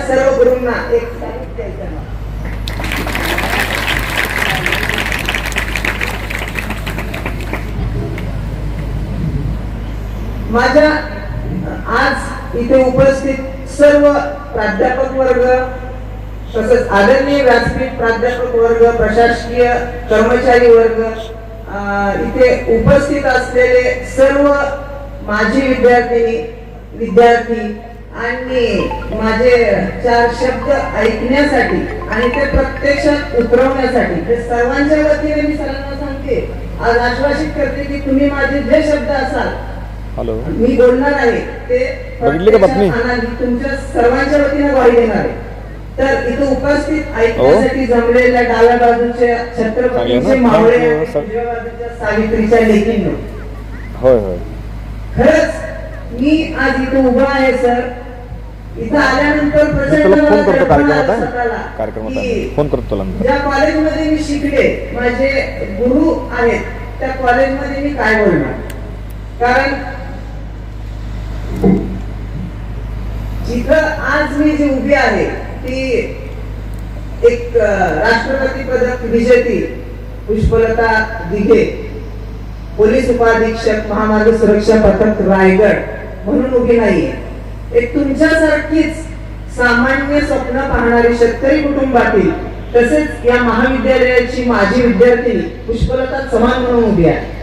सर्व गुरूंना एक सानिध्य द्यायचं. माझ्या आज इथे उपस्थित सर्व प्राध्यापक वर्ग, तसेच आदरणीय व्यासपीठ प्राध्यापक वर्ग, प्रशासकीय कर्मचारी वर्ग, इथे उपस्थित असलेले सर्व माजी विद्यार्थी आणि माझे चार शब्द ऐकण्यासाठी आणि ते प्रत्यक्षात उतरवण्यासाठी ते सर्वांच्या वतीने मी सरांना सांगते, आज आश्वासित करते की तुम्ही माझे जे शब्द असाल मी बोलणार आहे ते तुमच्या सर्वांच्या वतीने ग्वाही देणार आहे. तर इथे उपस्थित ऐकण्यासाठी जमलेल्या डाव्या बाजूच्या छत्रपतीचे मावळे, उजव्या बाजूच्या सावित्रीच्या लेकींनो, होय होय, खरंच मी आज इथे उभा आहे सर. इथं आल्यानंतर प्रचंड फोन करतो तुला. ज्या कॉलेजमध्ये मी शिकले, माझे गुरु आहेत, त्या कॉलेजमध्ये मी काय बोलणार, कारण जिथं आज मी जी उभी आहे ती एक राष्ट्रपती पदक विजेती पुष्पलता दिघे, पोलीस उपाधीक्षक, महामार्ग सुरक्षा पथक रायगड म्हणून उभी नाहीये. एक तुमच्यासारखीच सामान्य स्वप्न पाहणारी शेतकरी कुटुंबातील, तसेच या महाविद्यालयाची माझी विद्यार्थिनी पुष्पलता चव्हाण म्हणून उभी आहे.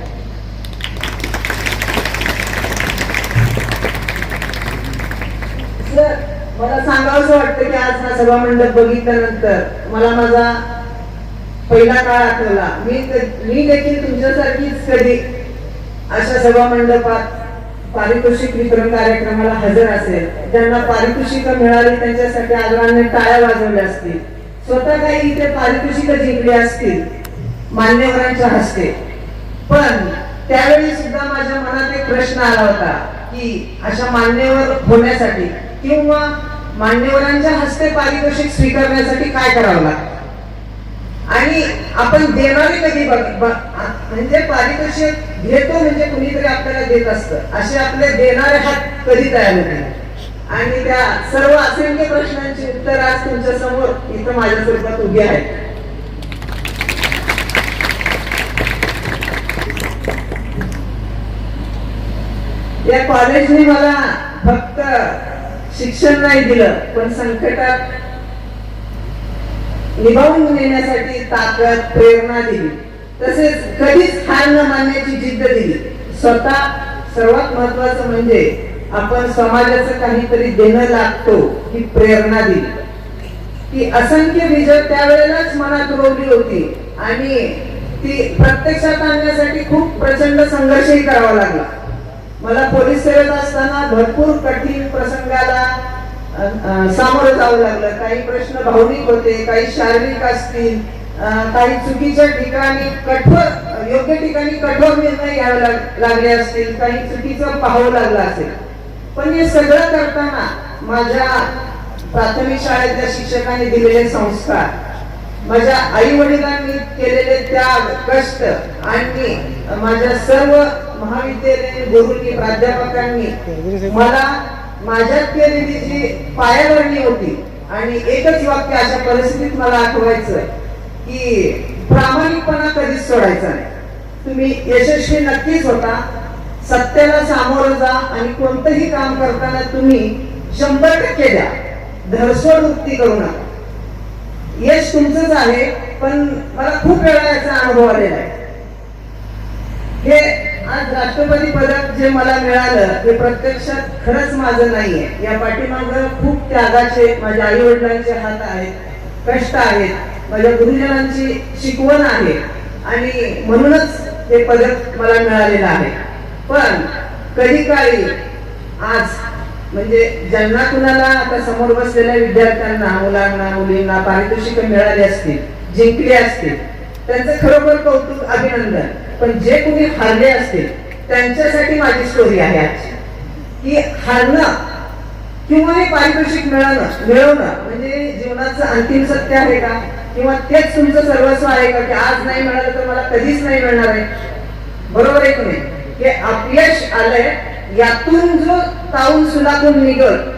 मला सांगावंसं वाटतं की आज हा सभा मंडप बघितल्यानंतर मला माझा पहिला काळ आठवला. मी देखील तुमच्यासारखीच कधी अशा सभा मंडपात पारितोषिक वितरण कार्यक्रमाला हजर असेल, ज्यांना पारितोषिक मिळाली त्यांच्यासाठी आदराने टाळ्या वाजवल्या असतील, स्वतः काही इथे पारितोषिक जिंकली असतील मान्यवरांच्या हस्ते. पण त्यावेळी सुद्धा माझ्या मनात एक प्रश्न आला होता की अशा मान्यवर होण्यासाठी किंवा मान्यवरांच्या हस्ते पारितोषिक स्वीकारण्यासाठी काय करावं लागतं आणि आपण देणारे कधी म्हणजे पारितोषिक घेतो म्हणजे कुणीतरी आपल्याला देत असतं, असे आपले देणारे हात कधी तयार होते. आणि त्या सर्व असंख्य प्रश्नांची उत्तर आज तुमच्या समोर इथं माझ्या स्वरूपात उभी आहेत. या कॉलेजने मला फक्त शिक्षण नाही दिलं, पण संकटात निभावून नेण्यासाठी ताकद, प्रेरणा दिली, तसेच कधीच हार न मानण्याची जिद्द दिली. स्वतः सर्वात महत्वाचं म्हणजे आपण समाजाचं काहीतरी देणं लागतो ही प्रेरणा दिली. ती असंख्य विजय त्यावेळेलाच मनात रोवली होती आणि ती प्रत्यक्षात आणण्यासाठी खूप प्रचंड संघर्षही करावा लागला. मला पोलीस सेवेत असताना भरपूर कठीण प्रसंगाला सामोरं जावं लागलं. काही प्रश्न भावनिक होते, काही शारीरिक असतील, काही चुकीच्या ठिकाणी कठोर, योग्य ठिकाणी कठोर निर्णय घ्यावे लागले असतील, काही चुकीचं पाहावं लागलं असेल. पण हे सगळं करताना माझ्या प्राथमिक शाळेतल्या शिक्षकांनी दिलेले संस्कार, माझ्या आई वडिलांनी केलेले त्याग, कष्ट आणि माझ्या सर्व महाविद्यालयीन गुरूंनी, प्राध्यापकांनी मला माझ्यात केलेली जी पायाभरणी होती. आणि एकच वाक्य अशा परिस्थितीत मला आठवायचं की प्रामाणिकपणा कधीच सोडायचा नाही. तुम्ही यशस्वी नक्कीच होता, सत्याला सामोरं जा आणि कोणतंही काम करताना तुम्ही 100% द्या, धरसोड वृत्ती करू नका. यश तुमचंच आहे, पण मला खूप वेळा याचा अनुभव आलेला आहे. हे आज राष्ट्रपती पदक जे मला मिळालं ते प्रत्यक्षात खरंच माझं नाहीये. या पाठीमागं खूप त्यागाचे माझ्या आई वडिलांचे हात आहेत, कष्ट आहेत, माझ्या गुरुजनांची शिकवण आहे आणि म्हणूनच हे पदक मला मिळालेलं आहे. पण कधी काळी आज म्हणजे ज्यांना कुणाला आता समोर बसलेल्या विद्यार्थ्यांना, मुलांना, मुलींना पारितोषिक मिळाली असतील, जिंकली असतील, त्यांचं खरोखर कौतुक, अभिनंदन. पण जे कुणी हारले असतील त्यांच्यासाठी माझी स्टोरी आहे आजची, की हारणं किंवा हे पारितोषिक मिळवणं म्हणजे जीवनाचं अंतिम सत्य आहे का, किंवा तेच तुमचं सर्वस्व आहे का, की आज नाही मिळालं तर मला कधीच नाही मिळणार आहे. बरोबर आहे की नाही? हे अपयश आलंय, यातून जो ताऊन सुलाखून निघत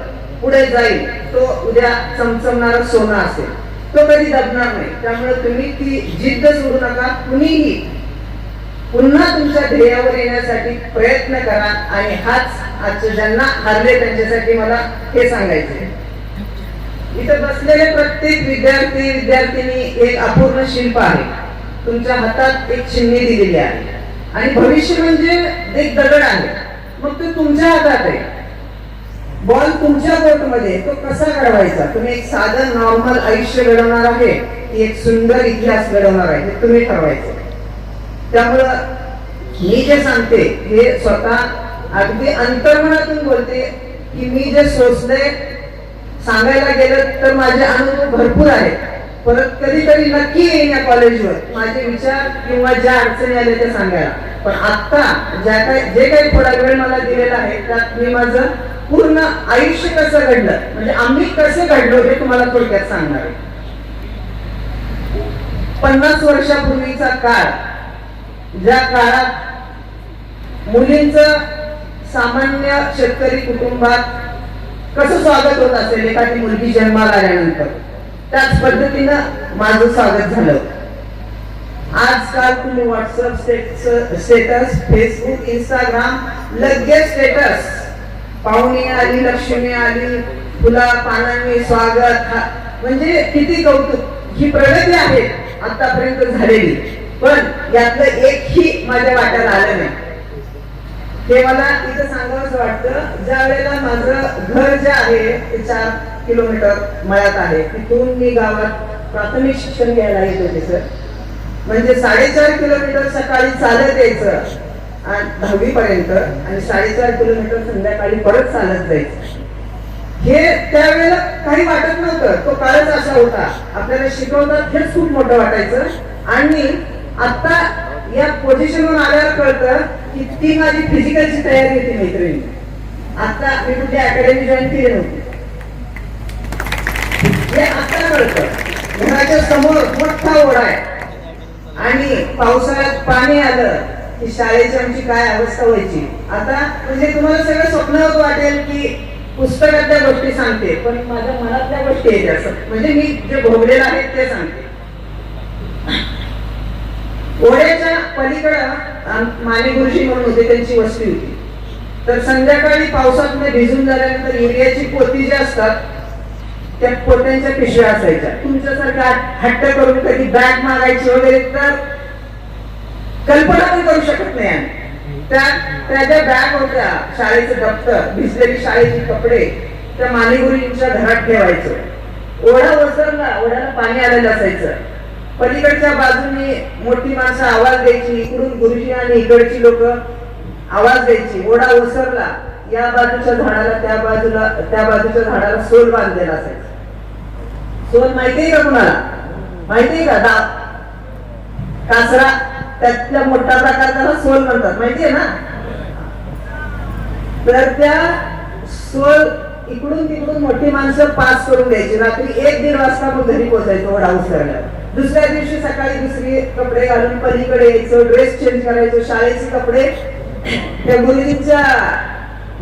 पुढे जाईल तो उद्या चमचमणारा सोनं असेल, तो कधी दबणार नाही. त्यामुळे तुम्ही ती जिद्द सोडू नका. कुणीही पुन्हा तुमच्या ध्येयावर येण्यासाठी प्रयत्न करा. आणि हाच आजच्या ज्यांना हारले त्यांच्यासाठी मला हे सांगायचे, इथं बसलेले प्रत्येक विद्यार्थी विद्यार्थिनी एक अपूर्ण शिल्प आहे. तुमच्या हातात एक चिमणी दिलेली आहे आणि भविष्य म्हणजे एक दगड आहे. मग तो तुमच्या हातात आहे. बॉल तुमच्या कोर्टमध्ये, तो कसा घडवायचा? तुम्ही एक साधं नॉर्मल आयुष्य घडवणार आहे की एक सुंदर इतिहास घडवणार आहे, हे तुम्ही ठरवायचं. त्यामुळं मी जे सांगते हे स्वतः अगदी अंतर्मनातून बोलते की मी जे सोचले सांगायला गेलं तर माझे अनुभव भरपूर आहेत. परत कधीतरी नक्की येईन या कॉलेजवर माझे विचार किंवा ज्या अडचणी आल्या त्या सांगायला. पण आता जे काही थोडा वेळ मला दिलेला आहे त्यात मी माझं पूर्ण आयुष्य कसं घडलं, म्हणजे आम्ही कसे घडलो हे तुम्हाला थोडक्यात सांगणार आहे. 50 वर्षापूर्वीचा काळ, ज्या काळात मुलींचं सामान्य शेतकरी कुटुंबात कसं स्वागत होत असेल एखादी मुलगी जन्माला आल्यानंतर, त्याच पद्धतीनं माझं स्वागत झालं. आजकाल तुम्ही व्हॉट्सअप स्टेटस, फेसबुक, इंस्टाग्राम, लगेच स्टेटस, पाहुणी आली, लक्ष्मी आली, फुला पानांनी स्वागत, म्हणजे किती कौतुक. ही प्रगती आहे आतापर्यंत झालेली, पण यातलं एकही माझ्या वाट्याला आलं नाही. हे मला इथं सांगावंसं वाटतं. ज्या वेळेला माझं घर जे आहे ते 4 किलोमीटर मळ्यात आहे, तिथून मी गावात प्राथमिक शिक्षण घ्यायला येत होते सर. म्हणजे 4.5 किलोमीटर सकाळी चालत यायचं 10वी पर्यंत आणि 4.5 किलोमीटर संध्याकाळी परत चालत जायचं. हे त्यावेळेला काही वाटत नव्हतं, तो काळच असा होता. आपल्याला शिकवतात हेच खूप मोठं वाटायचं. आणि आता या पोझिशनवर आल्यावर कळतं की ती माझी फिजिकलची तयारी होती मैत्रिणी. आता मी कुठली अकॅडमी जॉईन केली नव्हती, हे आता कळतं. घराच्या समोर मोठा ओढा आहे आणि पावसाळ्यात पाणी आलं की शाळेची आमची काय अवस्था व्हायची. आता म्हणजे तुम्हाला सगळं स्वप्न वाटेल की पुस्तकातल्या गोष्टी सांगते, पण माझ्या मनातल्या गोष्टी आहेत असं, म्हणजे मी जे भोगलेलं आहे ते सांगते. ओढ्याच्या पलीकडं माने गुरुजी म्हणून होते, त्यांची वस्ती होती. तर संध्याकाळी पावसात भिजून झाल्यानंतर युरियाची पोती जी असतात त्या पोत्यांच्या पिशव्या असायच्या. तुमच्यासारख्या हट्ट करून कधी बॅग मागायची वगैरे तर कल्पना पण करू शकत नाही आम्ही. त्या ज्या बॅग होत्या, शाळेचं दप्तर, भिजलेली शाळेची कपडे त्या माने गुरुजींच्या घरात ठेवायचं. ओढा ओसरला, ओढ्याला पाणी आलेलं असायचं. पलीकडच्या बाजूने मोठी माणसं आवाज द्यायची, इकडून गुरुजी आणि इकडची लोक आवाज द्यायची. ओढा ओसरला, या बाजूच्या झाडाला त्या बाजूच्या झाडाला सोल बांधलेला असायचा. सोल माहितीये का कुणाला? माहितीये का? कासरा, त्यातल्या मोठा प्रकार त्याला सोल म्हणतात, माहितीये ना? तर त्या सोल इकडून तिकडून मोठी माणसं पास करून द्यायची. रात्री 1-1.5 वाजता मग घरी पोहोचायचं ओढा उसरल्यावर. दुसऱ्या दिवशी सकाळी दुसरी कपडे घालून पलीकडे यायचं, ड्रेस चेंज करायचं, शाळेचे कपडे त्या गुरुजींच्या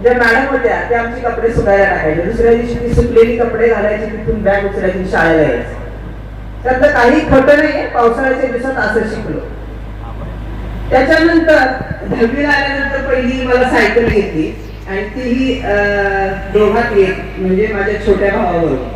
ज्या मॅडम होत्या त्या आमची कपडे सुकायला टाकायचे. दुसऱ्या दिवशी ती सुकलेली कपडे घालायची, तिथून बॅग उचलायची, शाळेला यायचं. त्यातलं काही खोटं नाहीये, पावसाळ्याच्या दिवसात असं शिकलो. त्याच्यानंतर 10वीला आल्यानंतर पहिली मला सायकल घेतली आणि तीही दोघात एक, म्हणजे माझ्या छोट्या भावाबरोबर.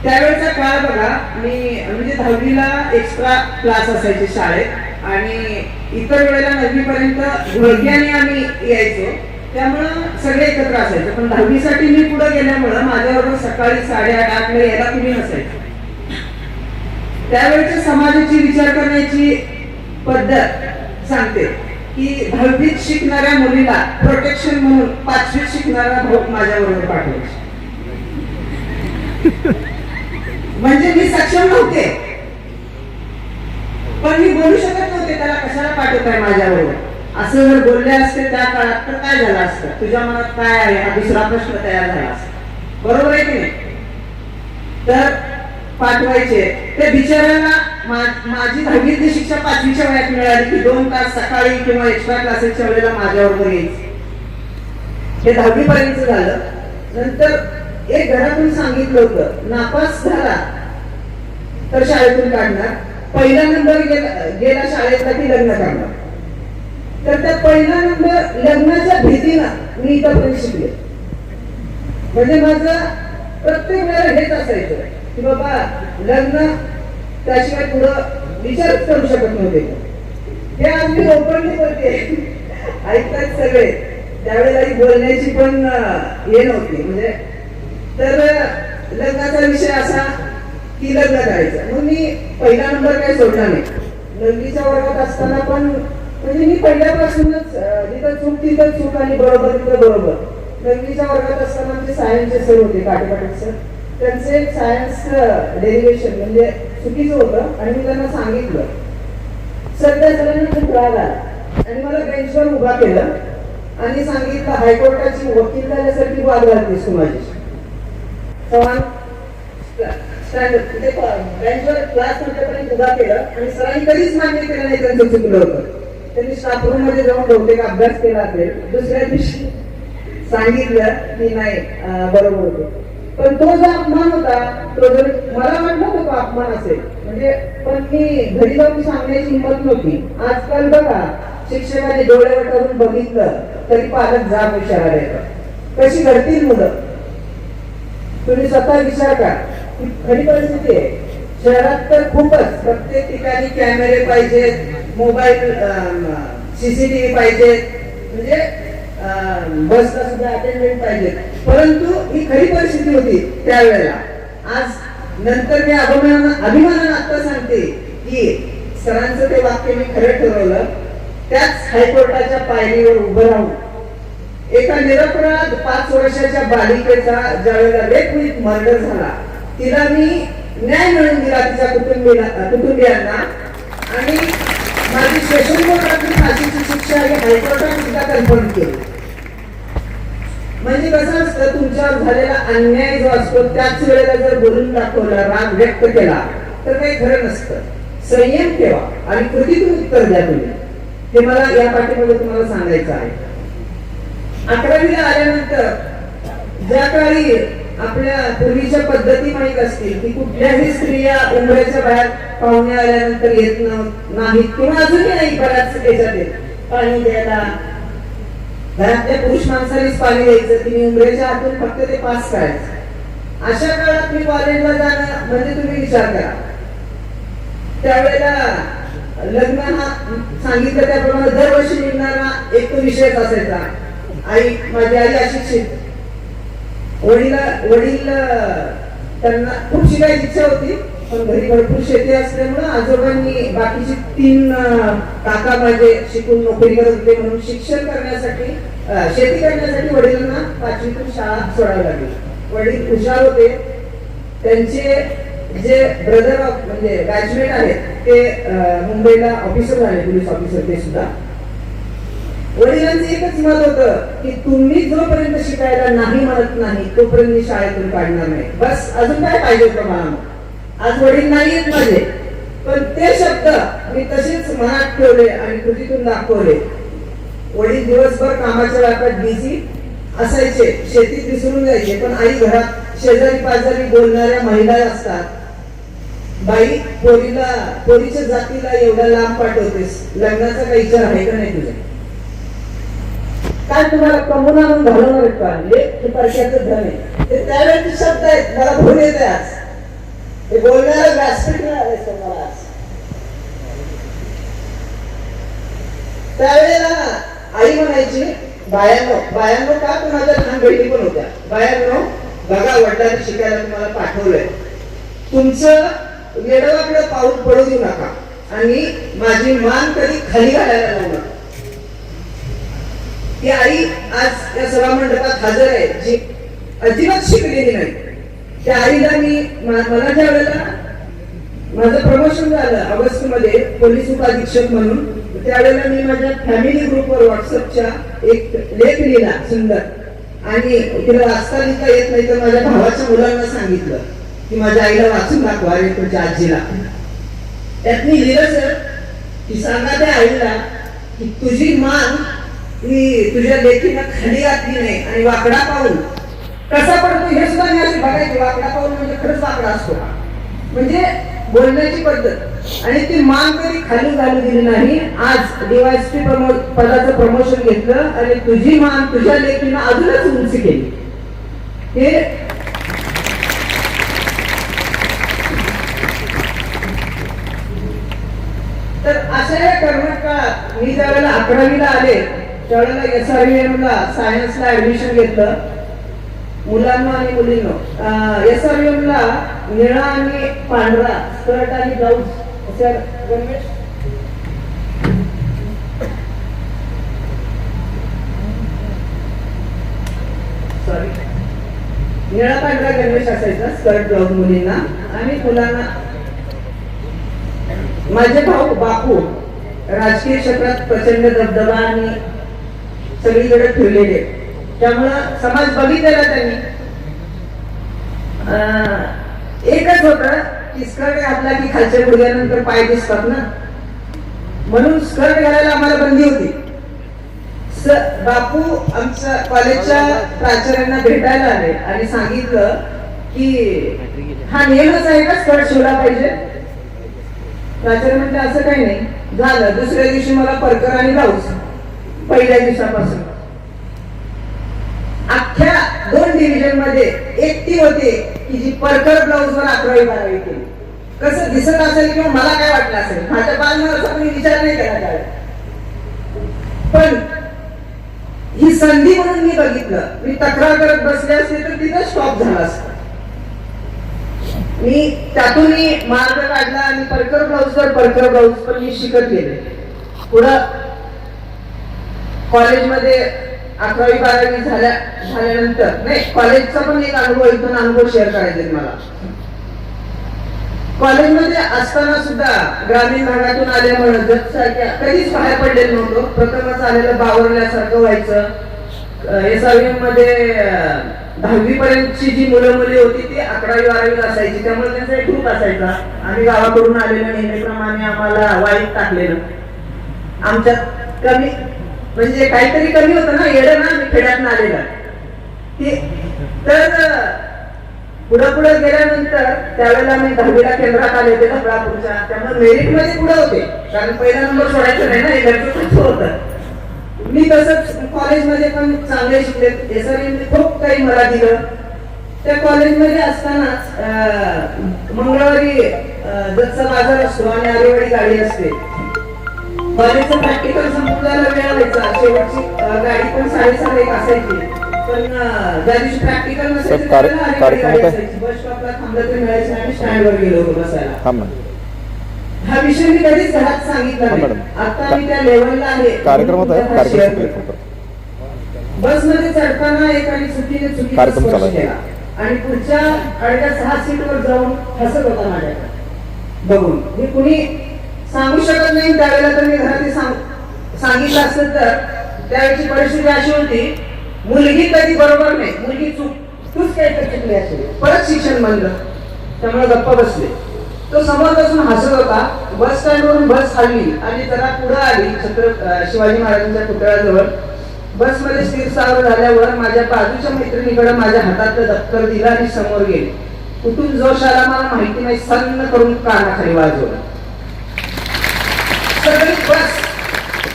त्यावेळेचा काळ बघा, मी म्हणजे 10वीला एक्स्ट्रा क्लास असायचे शाळेत आणि इतर वेळेला 9वी पर्यंत घोडक्याने आम्ही यायचो, त्यामुळं सगळे एकत्र असायचं. पण 10वी साठी मी पुढे गेल्यामुळं माझ्याबरोबर सकाळी 8:30 ला यायला कुणी नसायचं. त्यावेळेच्या समाजाची विचार करण्याची पद्धत सांगते की 10वीत शिकणाऱ्या मुलीला प्रोटेक्शन म्हणून 5वीत शिकणारा भाऊ माझ्याबरोबर पाठवायचे. म्हणजे मी सक्षम नव्हते, पण मी बोलू शकत नव्हते त्याला कशाला पाठवताय माझ्याबरोबर. असं जर बोलले असते त्या काळात तर काय झालं असतं? तुझ्या मनात काय आहे हा दुसरा प्रश्न तयार झाला असता. बरोबर आहे की नाही? तर पाठवायचे. त्या बिचाऱ्याला माझी 10वीतली शिक्षा 5वीच्या वयात मिळाली की 2 तास सकाळी किंवा एक्स्ट्रा क्लासेसच्या वेळेला माझ्याबरोबर यायचे. हे 10वी पर्यंत झालं. नंतर एक घरातून सांगितलं होतं, नापास झाला तर शाळेतून काढणार, पहिला नंबर गेला शाळेतला की लग्न करणार. तर त्या पहिला नंबर लग्नाच्या भीतीनं मी इथपर्यंत शिकले. म्हणजे माझं प्रत्येक वेळेला हेच असायचं की बाबा लग्न, त्याशिवाय पुढं विचारच करू शकत नव्हते. हे आज मी ओपनली करते, ऐकतात सगळे. त्यावेळेला ही बोलण्याची पण हे नव्हती. म्हणजे तर लग्नाचा विषय असा की लग्न करायचं. मग मी पहिला नंबर काही सोडला नाही. 9वीच्या वर्गात असताना पण म्हणजे मी पहिल्यापासूनच जिथं चूक तिथं चूक आणि बरोबर तिथं बरोबर. 9वीच्या वर्गात असताना म्हणजे सायन्सचे सर होते, काटेपाटील सर. त्यांचं एक सायन्स डेरिव्हेशन म्हणजे चुकीचं होतं आणि मी त्यांना सांगितलं. सध्या सरांना खूप राग आला आणि मला बेंचवर उभा केलं आणि सांगितलं, हायकोर्टाची वकील झाल्यासारखी वाद घालतेस तू माझ्याशी. समान बेंचवर क्लास म्हटल्यापर्यंत उभा केलं आणि सरांनी कधीच मान्य केलं नाही त्यांचं चुकलं होतं. त्यांनी स्टाफ रूम मध्ये जाऊन बहुतेक अभ्यास केला असेल. दुसऱ्या दिवशी सांगितलं की नाही बरोबर होतं. पण तो जो अपमान होता, तो जर मला वाटलं होतं तो अपमान असेल म्हणजे, पण मी घरी जाऊन सांगण्याची हिंमत नव्हती. आजकाल बघा, शिक्षकाने डोळे वटारून बघितलं तरी पालक जाब इशारा देतात. कशी घडतील मुलं, तुम्ही स्वतः विचार करा. खरी परिस्थिती आहे. शहरात तर खूपच, प्रत्येक ठिकाणी कॅमेरे पाहिजेत, मोबाईल, सीसीटीव्ही पाहिजेत, म्हणजे बसला सुद्धा अटेंडंट पाहिजे. परंतु ही खरी परिस्थिती होती त्यावेळेला. आज नंतर मी अभिमानानं आता सांगते की सरांचं ते वाक्य मी खरं ठरवलं. त्याच हायकोर्टाच्या पायरीवर उभं राहून एका निरपराध 5 वर्षाच्या बालिकेचा ज्यावेळेला रेप विथ मर्डर झाला, तिला मी न्याय मिळवून दिला तिच्या कुटुंबियांना. आणि माझी सेशन कोर्टातली फाशीची शिक्षा ही हायकोर्टाने सुद्धा कन्फर्म केली. म्हणजे कसं असतं, तुमच्यावर झालेला अन्याय जो असतो त्याच वेळेला जर बोलून दाखवला, राग व्यक्त केला तर काही खरं नसतं. संयम ठेवा आणि कृतीतून उत्तर द्या तुम्ही. हे मला या पाठीमध्ये तुम्हाला सांगायचं आहे. 11वीला आल्यानंतर ज्या काळी आपल्या पूर्वीच्या पद्धती माहीत असतील की कुठल्याही स्त्रिया उमऱ्याच्या बाहेर पाहुणे आल्यानंतर येत नाहीत किंवा अजूनही नाही, बऱ्याच त्याच्यात पाणी द्यायला घरातल्या पुरुष माणसानेच पाणी द्यायचं, तिने उमऱ्याच्या हातून फक्त ते पास करायचं. अशा काळात मी कॉलेजला जाणं म्हणजे तुम्ही विचार करा. त्यावेळेला लग्न हा सांगितलं त्याप्रमाणे दरवर्षी निघणारा एक तो विषयच असायचा. माझी आई अशिक्षित, वडील त्यांना खूप शिकायची इच्छा होती, पण घरी भरपूर शेती असल्यामुळे आजोबांनी बाकीचे 3 काका माझे शिकून नोकरी करत होते म्हणून शिक्षण करण्यासाठी, शेती करण्यासाठी वडिलांना 5वीतून शाळा सोडावी लागली. वडील हुशार होते. त्यांचे जे ब्रदर म्हणजे बॅचमेट आहेत ते मुंबईला ऑफिसर झाले, पोलीस ऑफिसर ते सुद्धा. वडिलांचं एकच मत होतं की तुम्ही जोपर्यंत शिकायला नाही म्हणत नाही तोपर्यंत मी शाळेतून काढणार नाही. बस, अजून काय पाहिजे होतं मला. आज वडील नाही येत माझे, पण ते शब्द मी तसेच मनात ठेवले आणि कृतीतून दाखवले. वडील दिवसभर कामाच्या व्यापात बिझी असायचे, शेतीत विसरून जायचे, पण आई घरात शेजारी पाजारी बोलणाऱ्या महिला असतात. बाई, पोरीच्या जातीला एवढा लांब पाठवतेस, लग्नाचा काही विचार आहे का नाही तुझा? काय तुम्हाला कमवून आणून घालवणार आहेत का? हे पैशाचं धन आहे. ते त्यावेळेचे शब्द आहेत, मला भूल येते आज. हे बोलणारं व्यासपीठ मिळालंय मला आज. त्यावेळेला आई म्हणायची, बायांनो का तुम्हाला लहान बहिणी पण होत्या, बायांनो बघा वडिलांनी शिकायला तुम्हाला पाठवलंय, तुमचं वेडवाकडं पाऊल पडू देऊ नका आणि माझी मान कधी खाली घालायला लावू नका. ती आई आज या सभा मंडपात हजर आहे, जी अजिबात शिकलेली नाही. त्या आईला मला ज्या वेळेला माझं प्रमोशन झालं ऑगस्ट मध्ये पोलीस उपअधीक्षक म्हणून, त्यावेळेला मी माझ्या फॅमिली ग्रुपवर व्हॉट्सअपच्या एक लेख लिहिला सुंदर, आणि तिला वाचता लिहिता येत नाही तर माझ्या भावाच्या मुलांना सांगितलं की माझ्या आईला वाचून दाखवा रे तुमच्या आजीला. त्यात मी लिहिलं सर की सांगा त्या आईला की तुझी मान ही तुझ्या लेखीनं खाली घातली नाही आणि वाकडा पाहून कसा पडतो हे सुद्धा मी असे बघायचे. वाकडा पाऊल म्हणजे खरंच वाकडा असतो का, म्हणजे बोलण्याची पद्धत. आणि ती मान कधी खाली घालू दिली नाही. आज डीवायएसपी पदाचं प्रमोशन घेतलं आणि तुझी मान तुझ्या लेखीनं अजूनच उंच केली. हे तर अशा या कर्मठ काळात मी ज्या वेळेला 11वीला आले त्यावेळेला SRVM ला सायन्सला ऍडमिशन घेतलं. मुलांना आणि मुलींना SRVM ला निळा आणि पांढरा स्कर्ट आणि ब्लाऊज सॉरी निळा पांढरा गणवेश असायचा, स्कर्ट ब्लाऊज मुलींना आणि मुलांना. माझे भाऊ बापू राजकीय क्षेत्रात प्रचंड दबदबा आणि सगळीकडे फिरलेले, त्यामुळं समाज बघितलेला त्यांनी. एकच होत की स्कर्ट घातला की खालच्या गुडघ्यानंतर पाय दिसतात ना, म्हणून स्कर्ट घालायला आम्हाला बंदी होती. बापू आमच्या कॉलेजच्या प्राचार्यांना भेटायला आले आणि सांगितलं की हा नियमच आहे का स्कर्ट शिवला पाहिजे. प्राचार्य म्हटलं असं काही नाही. झालं दुसऱ्या दिवशी मला परकर आणि ब्लाऊज पहिल्या दिवसापासून. अख्ख्या 2 डिव्हिजन मध्ये एकटी होते की जी परकर ब्लाऊज वर 11वी 12वी केली. कसं दिसत असेल किंवा मला काय वाटलं असेल माझ्या बालमानाचा कोणी विचार नाही केला त्यावेळेस, पण ही संधी म्हणून मी बघितलं. मी तक्रार करत बसले असते तर तिथं स्टॉप झाला असता. मी त्यातून मार्ग काढला आणि परकर ब्लाऊज पण मी शिकत गेले. पुढं कॉलेजमध्ये 11वी 12वी झाल्यानंतर नाही, कॉलेजचा पण एक अनुभव शेअर करायचे मला. कॉलेजमध्ये असताना सुद्धा ग्रामीण भागातून आल्यामुळे जगसारख्या कधीच बाहेर पडलेलं नव्हतं. प्रथमच आलेलं बावरल्यासारखं व्हायचं. SRVM मध्ये 10वी पर्यंतची जी मुलं मुली होती ती 11वी 12वी असायची, त्यामुळे त्यांचा एक ग्रुप असायचा. आम्ही गावाकडून आलेलं नेहमीप्रमाणे आम्हाला वाईट टाकलेलं. आमच्यात कमी म्हणजे काहीतरी कमी होतं ना, येडं ना, मी खेड्यात आलेलं. तर पुढे गेल्यानंतर त्यावेळेला मी 10वीला केंद्रात आले होते धबळापूरच्या, त्यामुळे मेरिट मध्ये पुढे होते, कारण पहिला नंबर सोडायचा नाही ना, हे घरचं होतं. मी तसंच कॉलेजमध्ये पण चांगले शिकले. SRVM खूप काही मला दिलं. त्या कॉलेजमध्ये असतानाच मंगळवारी जसं बाजार असतो आणि आरेवाडी गाडी असते. कॉलेजचं प्रॅक्टिकल संपून जायला वेळ व्हायचा. शेवटची गाडी पण 6:30 असायची, पण ज्या दिवशी प्रॅक्टिकल नसायचं बस स्टॉपला थांबलं तरी मिळायचं आणि स्टँडवर गेलो होतो बसायला. हा विषय मी कधीच घरात सांगितला नाही. आता मी त्या लेवलला आहे. बसमध्ये चढताना एकाने चुकीने स्पर्श केला आणि पुढच्या 6 सीटवर जाऊन हसत होता माझ्याकडे बघून. मी कुणी सांगू शकत नाही त्यावेळेला, तर मी घरात सांगितलं असतं तर. त्यावेळेची परिस्थिती अशी होती, मुलगी कधी बरोबर नाही, मुलगी तूच काहीतरी चुकली असेल, परत शिक्षण बंद. त्यामुळे गप्पा बसले. तो समोर बसून हसत होता. बस स्टँडवरून बस हल्ली आणि जरा पुढे आली शिवाजी महाराजांच्या पुतळ्याजवळ. बसमध्ये स्थिर सावध झाल्यावर माझ्या बाजूच्या मैत्रिणीकडे माझ्या हातातलं दप्तर दिलं आणि समोर गेले. कुठून जोश आला मला माहिती नाही, सन्न करून कानाखाली वाजवलं. सगळी बस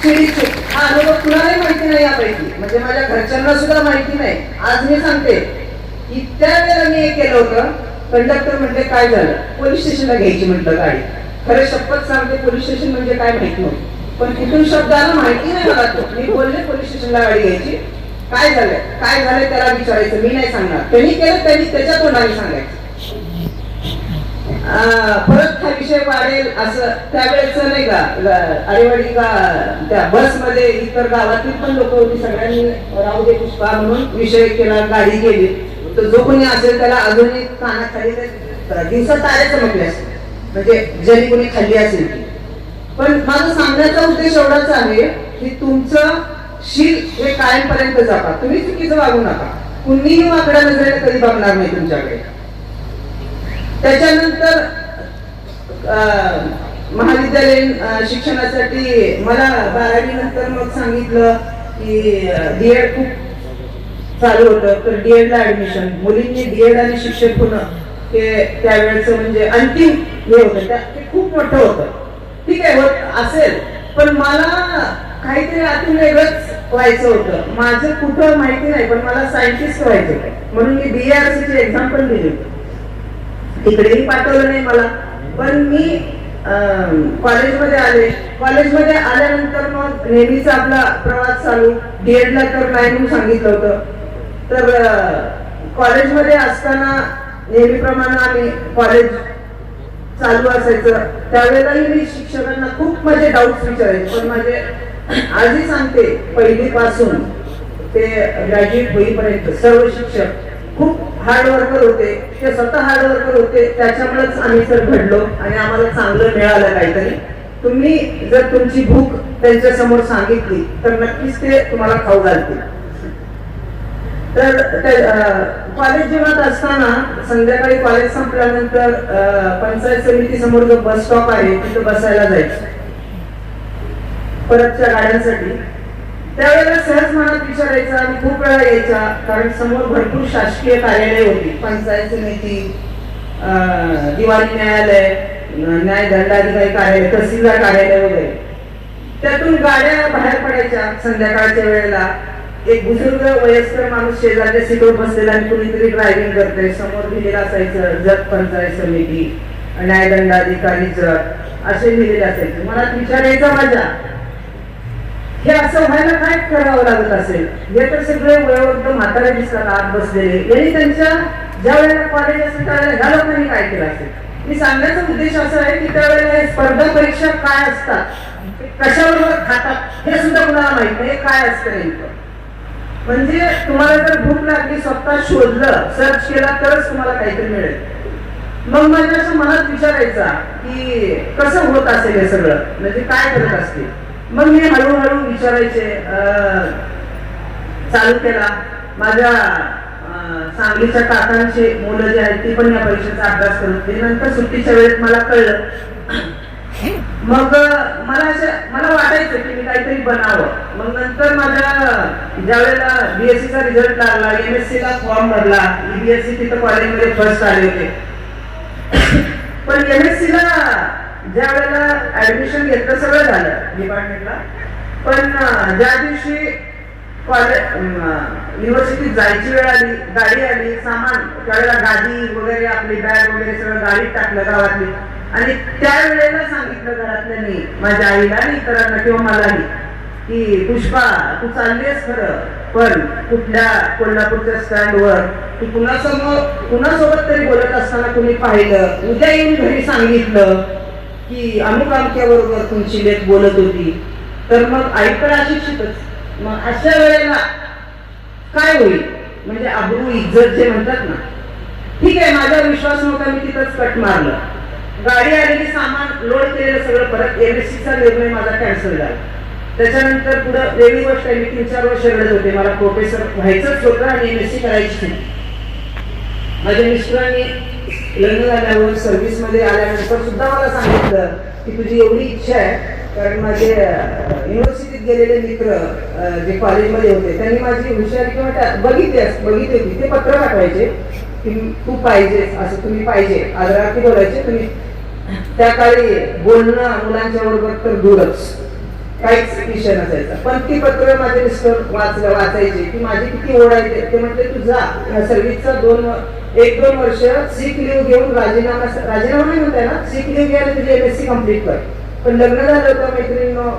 चिडीचूप. हा अनुभव कुणालाही माहिती नाही यापैकी, म्हणजे माझ्या घरच्यांना सुद्धा माहिती नाही. आज मी सांगते की त्यावेळेला मी एक केलं होतं. कंडक्टर म्हटले काय झालं, पोलीस स्टेशनला घ्यायची म्हटलं गाडी. खरं शपथ सांगते पोलीस स्टेशन म्हणजे काय माहिती नव्हतं, पण कुठून शब्द आला माहिती नाही मला. तो मी बोलले पोलीस स्टेशनला गाडी घ्यायची. काय झालंय त्याला विचारायचं, मी नाही सांगणार. त्यांनी केलं, त्यांनी त्याच्या तोंडाने सांगायचं. परत हा विषय वाढेल असं त्यावेळेच नाही का, आरेवाडी का त्या बसमध्ये इतर गावातील पण लोक होती. सगळ्यांनी राहू दे पुष्पा म्हणून विषय केला, गाडी गेली. तर जो कोणी असेल त्याला अजूनही कानाखाली दिवसात तारे चमकले असते, म्हणजे ज्यांनी कोणी खाल्ली असेल ती. पण माझा सांगण्याचा उद्देश एवढाच आहे की तुमचं शील हे कायमपर्यंत जपा. तुम्ही चुकीचं वागू नका. कुणीही वाकड्या नजरेने कधी बघणार नाही तुमच्याकडे. त्याच्यानंतर महाविद्यालयीन शिक्षणासाठी मला 12वी नंतर मग सांगितलं की DED खूप चालू होतं, तर DED ला ऍडमिशन, मुलींनी DED आणि शिक्षक होणं हे त्यावेळेचं म्हणजे अंतिम हे होतं, ते खूप मोठं होतं. ठीक आहे, होत असेल, पण मला काहीतरी आतून वेगळंच व्हायचं होतं. माझं कुठं माहिती नाही, पण मला सायंटिस्ट व्हायचं होतं, म्हणून मी BARC ची एक्झाम पण दिली होती. तिकडेही पाठवलं नाही मला, पण मी कॉलेजमध्ये आले. कॉलेजमध्ये आल्यानंतर मग नेहमीचा आपला प्रवास चालू. DED ला तर नाही म्हणून सांगितलं होतं. तर कॉलेजमध्ये असताना नेहमीप्रमाणे आम्ही कॉलेज चालू असायचं, त्यावेळेलाही मी शिक्षकांना खूप माझे डाऊट्स विचारायचे. पण माझे आजही सांगते, पहिलीपासून ते ग्रॅज्युएट होईपर्यंत सर्व शिक्षक खूप हार्ड वर्कर होते. ते स्वतः हार्ड वर्कर होते, त्याच्यामुळेच आम्ही सर घडलो आणि आम्हाला चांगलं मिळालं काहीतरी. तुम्ही जर तुमची भूक त्यांच्या समोर सांगितली तर नक्कीच ते तुम्हाला खाऊ घालतील. तर कॉलेज जीवनात असताना संध्याकाळी कॉलेज संपल्यानंतर पंचायत समिती समोर जो बस स्टॉप आहे तिथं बसायला जायचं परतच्या गाड्यांसाठी. त्यावेळेला सहज मनात विचारायचा आणि खूप वेळा यायचा, कारण समोर भरपूर शासकीय कार्यालय होती, पंचायत समिती, दिवाणी न्यायालय, न्याय दंडाधिकारी कार्यालय, तहसीलदार कार्यालय वगैरे. त्यातून गाड्या बाहेर पडायच्या संध्याकाळच्या वेळेला. एक बुजुर्ग वयस्कर माणूस शेजारच्या सीटवर बसलेला आणि कुणीतरी ड्रायव्हिंग करतोय, समोर लिहिलेलं असायचं जत पंचायत समिती, न्याय दंडाधिकारी जत, असे लिहिलेले असायचे. मला विचारायचा माझ्या, हे असं व्हायला काय करावं लागत असेल? हे तर सगळे वयोवृद्ध म्हातारे दिसतात आत बसलेले, यांनी त्यांच्या ज्या वेळेला कॉलेज असेल त्यावेळेला ह्या लोकांनी काय केलं असेल? मी सांगण्याचा उद्देश असा आहे की त्यावेळेला स्पर्धा परीक्षा काय असतात, कशाबरोबर खातात हे सुद्धा कुणाला माहित नाही काय असतं नेमकं. म्हणजे तुम्हाला जर भूक लागली, स्वतः शोधलं, सर्च केला तरच तुम्हाला काहीतरी मिळेल. मग माझ्या असं मनात विचारायचा की कसं होत असेल हे सगळं, म्हणजे काय करत असतील. मग मी हळूहळू विचारायचे चालू केला. माझ्या सांगलीच्या काकांची मुलं जी आहेत ती पण या परीक्षेचा अभ्यास करत होती. नंतर सुट्टीच्या वेळेत मला कळलं. मग मला वाटायचं की मी काहीतरी बनावं. मग नंतर माझ्या ज्या वेळेला BSc चा रिझल्ट लागला, MSc ला फॉर्म भरला, BSc तिथं कॉलेजमध्ये फर्स्ट आले होते. पण MSc ला ज्या वेळेला ऍडमिशन घेतलं सगळं झालं डिपार्टमेंटला, पण ज्या दिवशी कॉलेज युनिव्हर्सिटीत जायची वेळ आली, गाडी आली, सामान त्यावेळेला गादी वगैरे आपली बॅग वगैरे सगळं गाडीत टाकलं गावातली. आणि त्यावेळेला सांगितलं घरातल्यांनी, माझ्या आईला आणि इतरांना किंवा मलाही, की पुष्पा तू चाललीस खरं, पण कुठल्या कोल्हापूरच्या स्टँडवर तू कुणासोबत तरी बोलत असताना कुणी पाहिलं, उद्या येऊन घरी सांगितलं की अमुक अमक्या बरोबर तुमची लेक बोलत होती, तर मग आईकडे अशिक्षितच. मग अशा वेळेला काय होईल? म्हणजे अब्रू इज्जत जे म्हणतात ना. ठीक आहे, माझा विश्वास नव्हता, मी तिथंच कट मारलं. गाडी आलेली, सामान लोड केलेलं सगळं परत. MSc चा निर्णय माझा कॅन्सल झाला. त्याच्यानंतर पुढं वेगळी गोष्ट आहे, मी 3-4 वर्ष रडत होते. मला प्रोफेसर व्हायचंच होतं आणि MSc करायची होती. माझ्या मिस्टरांनी लग्न झाल्यावर सर्व्हिस मध्ये आल्यानंतर सुद्धा मला सांगितलं की तुझी एवढी इच्छा आहे, कारण माझे युनिव्हर्सिटीत गेलेले मित्र जे कॉलेजमध्ये होते त्यांनी माझी हुशारी किंवा बघितली होती. ते पत्र पाठवायचे की तू पाहिजेस, असं तुम्ही पाहिजे, आदरार्थी बोलायचे तुम्ही. त्या काळी बोलणं मुलांच्या बरोबर तर दूरच, काहीच विषय नसायचा. पण ती पत्र माझे मिस्टर वाचायचे की माझी किती ओढ आहे. ते म्हटले तू जा सर्व्हिसचा 1-2 वर्ष सिक लिव्ह घेऊन राजीनामा नाही म्हणताय ना, सिक लिव्ह घ्यायला तुझी MSc कम्प्लीट कर. पण लग्न झालं होतं मैत्रिणींनो,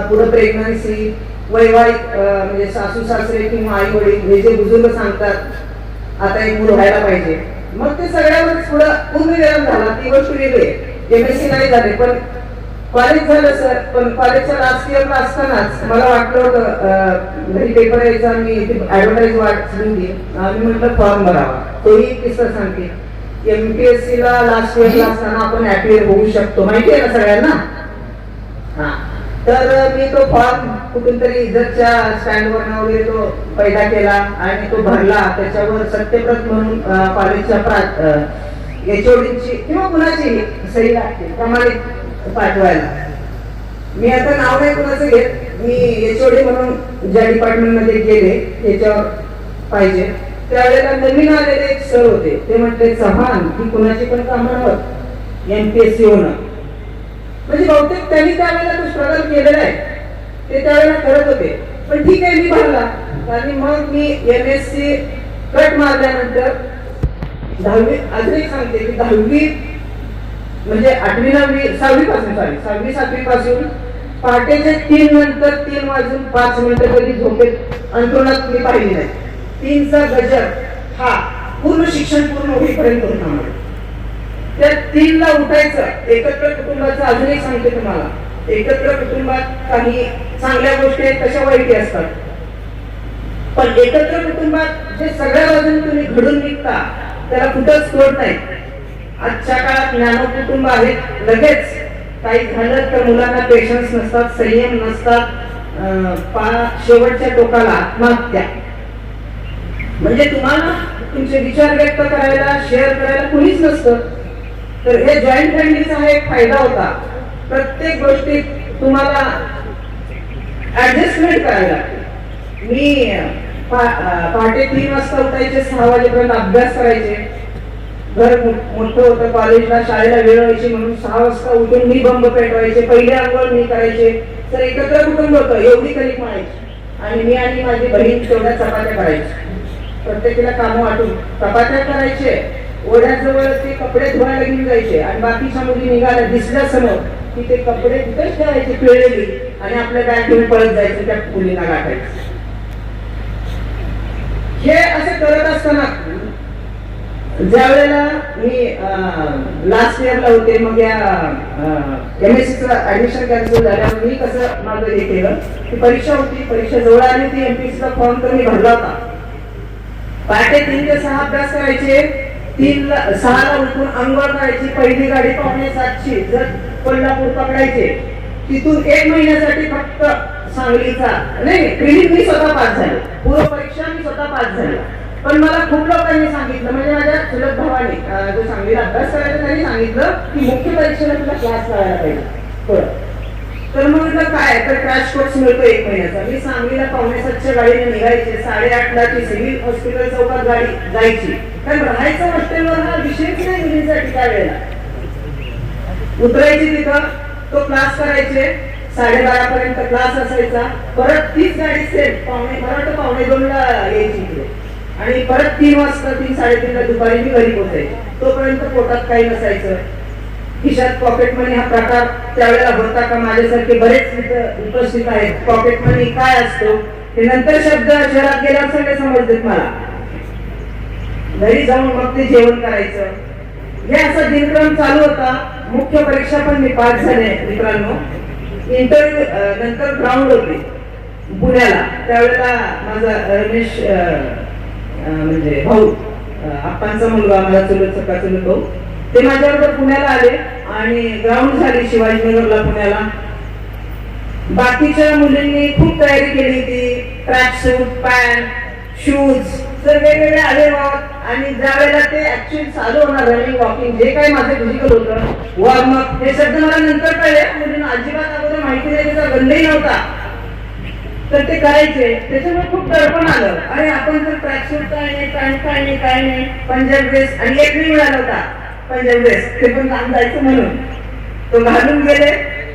पुढे प्रेग्नन्सी, वैवाहिक म्हणजे सासू सासरे किंवा आई वडील हे जे बुजुर्ग सांगतात आता एक मुलं व्हायला पाहिजे, मग ते सगळ्यावरच पुढं पूर्ण विराम झाला. ती गोष्ट वेगळी. MSc नाही झाले पण कॉलेज झालं सर. पण कॉलेजच्या लास्ट इयरला असतानाच मला वाटलं होतं घरी पेपर यायचा, मी ऍडव्हर्टाईज वाचली होती, मी म्हटलं फॉर्म भरावा. तोही किस्सा सांगते. MPSC ला लास्ट इयरला असताना आपण अपियर होऊ शकतो, माहिती आहे ना सगळ्यांना. तर मी तो फॉर्म कुठून तरी इज्जतच्या स्टँडवर वगैरे तो पैदा केला आणि तो भरला. त्याच्यावर सत्यप्रत म्हणून कॉलेजच्या HODची किंवा कुणाची सही लागते प्रमाणित पाठवायला. मी आता नाव नाही कुणाचं घेत, मी HOD म्हणून ज्या डिपार्टमेंट मध्ये गेले त्याच्यावर पाहिजे. त्यावेळेला नवीन आलेले एक सर होते, ते म्हटले चव्हाण की कुणाची पण कामं नव्हत MPSC होणं. म्हणजे बहुतेक त्यांनी त्यावेळेला तो स्ट्रगल केलेला आहे, ते त्यावेळेला करत होते. पण ठीक आहे, मी भरला. आणि मग मी MSc कट मारल्यानंतर 10वी, अजून एक सांगते की 10वी म्हणजे 8वी 9वी 6वी पासून 6वी 7वी पासून पहाटेचे 3 नंतर 3 वाजून 5 मिनिटं कधी झोपेत अंतरुणात मी पाहिली नाही. 3चा गजर हा पूर्ण शिक्षण पूर्ण होईपर्यंत होता मला. त्या 3ला उठायचं. एकत्र कुटुंबाचं अजून एक सांगते तुम्हाला, एकत्र कुटुंबात काही चांगल्या गोष्टी आहेत, तशा वाईट असतात. पण एकत्र कुटुंबात जे सगळ्या बाजून तुम्ही घडून निघता त्याला कुठंच तोड नाही. आजच्या काळात नॅनो कुटुंब आहेत, लगेच काही झालं तर मुलांना पेशन्स नसतात, संयम नसतात, शेवटच्या टोकाला आत्महत्या. म्हणजे तुम्हाला तुमचे विचार व्यक्त करायला, शेअर करायला कुणीच नसतं. तर हे जॉईंट फॅमिलीचा हा एक फायदा होता. प्रत्येक गोष्टीत तुम्हाला ऍडजस्टमेंट करायला लागते. मी पहाटे 3 वाजता उठायचे, 6 वाजेपर्यंत अभ्यास करायचे. घर मोठं होतं, कॉलेजला शाळेला वेळ व्हायची म्हणून 6 वाजता उठून मी बंब पेटवायचे, पहिले अंघोळ मी करायचे. तर एकत्र कुटुंब होतं, एवढी कणिक मळायची आणि मी आणि माझी बहीण तेवढ्या चपात्या करायची. प्रत्येकीला कामं वाटून चपात्या करायचे. ओढ्याजवळ ते कपडे धुवायला घेऊन जायचे आणि बाकीच्या मुली निघाल्या दिसल्या समोर की ते कपडे तिथेच ठेवायचे पिळलेली आणि आपल्या बॅग घेऊन पळत जायचे, त्या मुलींना गाठायचे. हे असं करत असताना ज्या वेळेला मी लास्ट इयरला होते, मग या MSc ऍडमिशन कॅन्सल झाल्यावर मी कसं माझं हे केलं की परीक्षा होती, परीक्षा जवळ आली होती, MPSC चा फॉर्म तर मी भरला होता. पहाटे 3 ते 6 अभ्यास करायचे, 6ला उठून अंघोळ करायची, पहिली गाडी 6:45ची जर कोल्हापूर पकडायचे. तिथून 1 महिन्यासाठी फक्त सांगलीचा नाही, प्रिलिम मी स्वतः पास झाले, पूर्व परीक्षा मी स्वतः पास झाले. पण मला खूप लोकांनी सांगितलं, म्हणजे माझ्या चुलत भावाने जो सांगलीला अभ्यास करायचा त्यांनी सांगितलं की मुख्य परीक्षेला तुला क्लास लावायला पाहिजे. तर मग म्हटलं काय, तर क्रॅश कोर्स मिळतो 1 महिन्याचा. मी सांगलीला 6:45च्या गाडीने निघायचे, 8:30ला ची सिव्हिल हॉस्पिटल चौकात गाडी जायची. कारण राहायचं हॉस्टेलवर हा विषयच नाही मुलींसाठी. त्यावेळेला उतरायची तिथं, तो क्लास करायचे, 12:30 पर्यंत क्लास असायचा. परत तीच गाडी सेम मला वाटतं 1:45ला यायची इकडे आणि परत 3 वाजता 3-3:30ला दुपारी मी घरी पोहोचायचे. तोपर्यंत पोटात काही नसायचं, खिशात पॉकेट मनी हा प्रकार त्यावेळेला होता का? माझ्यासारखे बरेच उपस्थित आहेत. पॉकेट मनी काय असतो ते नंतर शब्द शहरात गेल्यावर सगळे समजतात मला. घरी जाऊन मग ते जेवण करायचं. हे असा दिनक्रम चालू होता. मुख्य परीक्षा पण मी पास झाले मित्रांनो. इंटरव्ह्यू नंतर ग्राउंड होते पुण्याला. त्यावेळेला माझा रमेश म्हणजे भाऊ, आप्पांचा मुलगा, मला चुलत भाऊ, ते माझ्याबरोबर पुण्याला आले आणि ग्राउंड झाली शिवाजीनगरला पुण्याला. बाकीच्या मुलींनी खूप तयारी केली होती, ट्रॅक सूट, पॅन्ट, शूज, तर वेगवेगळे आले वावत. आणि ज्या वेळेला ते ऍक्च्युअली चालू होणार रनिंग, वॉकिंग, जे काही माझं फिजिकल होतं, वॉर्मअप, हे शब्द मला नंतर कळले. मुलींना अजिबात अगोदर माहिती नाही, त्याचा गंधही नव्हता. तर ते करायचे, त्याच्यामुळे खूप दडपण आलं. अरे आपण तर ट्रॅकसूट काय नाही, पॅन्ट काय नाही, काय नाही, पंजाब ड्रेस, आणि एक मी मिळाला होता पंजाब ड्रेस, ते पण काम जायचं म्हणून तो घालून गेले.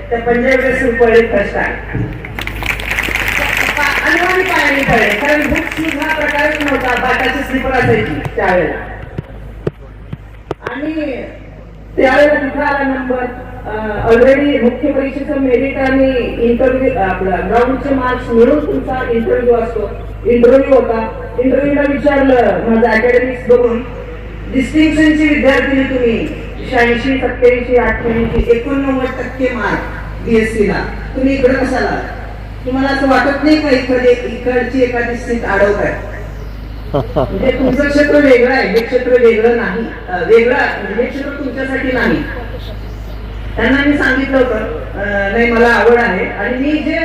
त्या पंजाब ड्रेस पडले फर्स्ट टाइम आणि पायाने पडले. कारण बुक शूज हा प्रकारच नव्हता, बाटाची स्लीपर असायची त्यावेळेला. आणि त्यावेळेला तिथं आला नंबर. ऑलरेडी मुख्य परीक्षेचं मेरिट आणि इंटरव्ह्यू, आपला ग्राउंडचे मार्क्स मिळून तुमचा इंटरव्ह्यू असतो. इंटरव्ह्यू होता. इंटरव्ह्यूला विचारलं माझं अकॅडमिक्स बघून, डिस्टिंक्शनची विद्यार्थिनी तुम्ही, 86, 87, 88, 89% मार्क BSc ला, तुम्ही इकडे कशाला? तुम्हाला असं वाटत नाही का इकडची एखादी स्थित अडवत आहे? म्हणजे तुमचं क्षेत्र वेगळं आहे, हे क्षेत्र वेगळं नाही, वेगळं म्हणजे हे क्षेत्र तुमच्यासाठी नाही. त्यांना मी सांगितलं होतं नाही मला आवड आहे आणि मी जे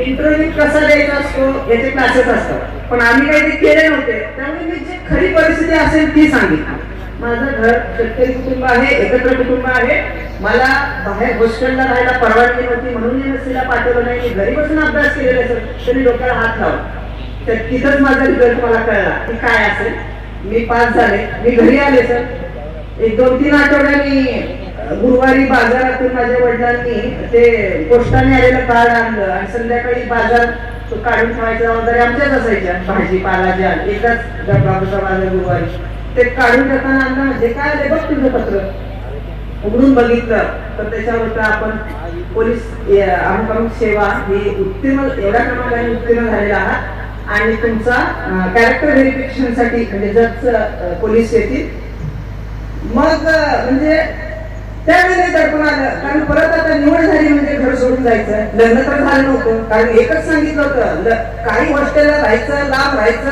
इंटरव्ह्यू कसा द्यायचा असतो याचे क्लासेस असतात, पण आम्ही काही ते केले नव्हते. त्यामुळे मी जे खरी परिस्थिती असेल ती सांगितली. माझं घर शेतकरी कुटुंब आहे, एकत्र कुटुंब आहे. मला बाहेर हॉस्टेलला राहायला परवानगी नव्हती म्हणून MSc ला पाठवलं नाही. मी घरी बसून अभ्यास केलेला असेल तरी डोक्याला हात लावला. तर तिथंच माझा रिझल्ट मला कळला की काय असेल. मी पास झाले. मी घरी आले सर. एक 2-3 आठवड्यांनी गुरुवारी बाजारातून माझ्या वडिलांनी ते पोस्टाने आलेलं कार्ड आणलं आणि संध्याकाळी बाजार तो काढून ठेवायची जबाबदारी आमच्याच असायच्या. भाजीपाला ज्या एकच डब्बाचा बाजार गुरुवारी ते काढून ठेवताना आणलं. म्हणजे काय आले बघ तुझं पत्र. उघडून बघितलं तर त्याच्यावर होतं आपण पोलीस अमुक सेवा ही उत्तीर्ण एवढ्या क्रमांकाने उत्तीर्ण झालेला आहात आणि तुमचा कॅरेक्टर व्हेरिफिकेशन साठी म्हणजे जज पोलीस येतील. मग म्हणजे त्यावेळेला दडपण आलं कारण परत आता निवड झाली म्हणजे घर सोडून जायचं. लग्न तर झालं नव्हतं कारण एकच सांगितलं होतं काही हॉस्टेलला राहायचं लांब राहायचं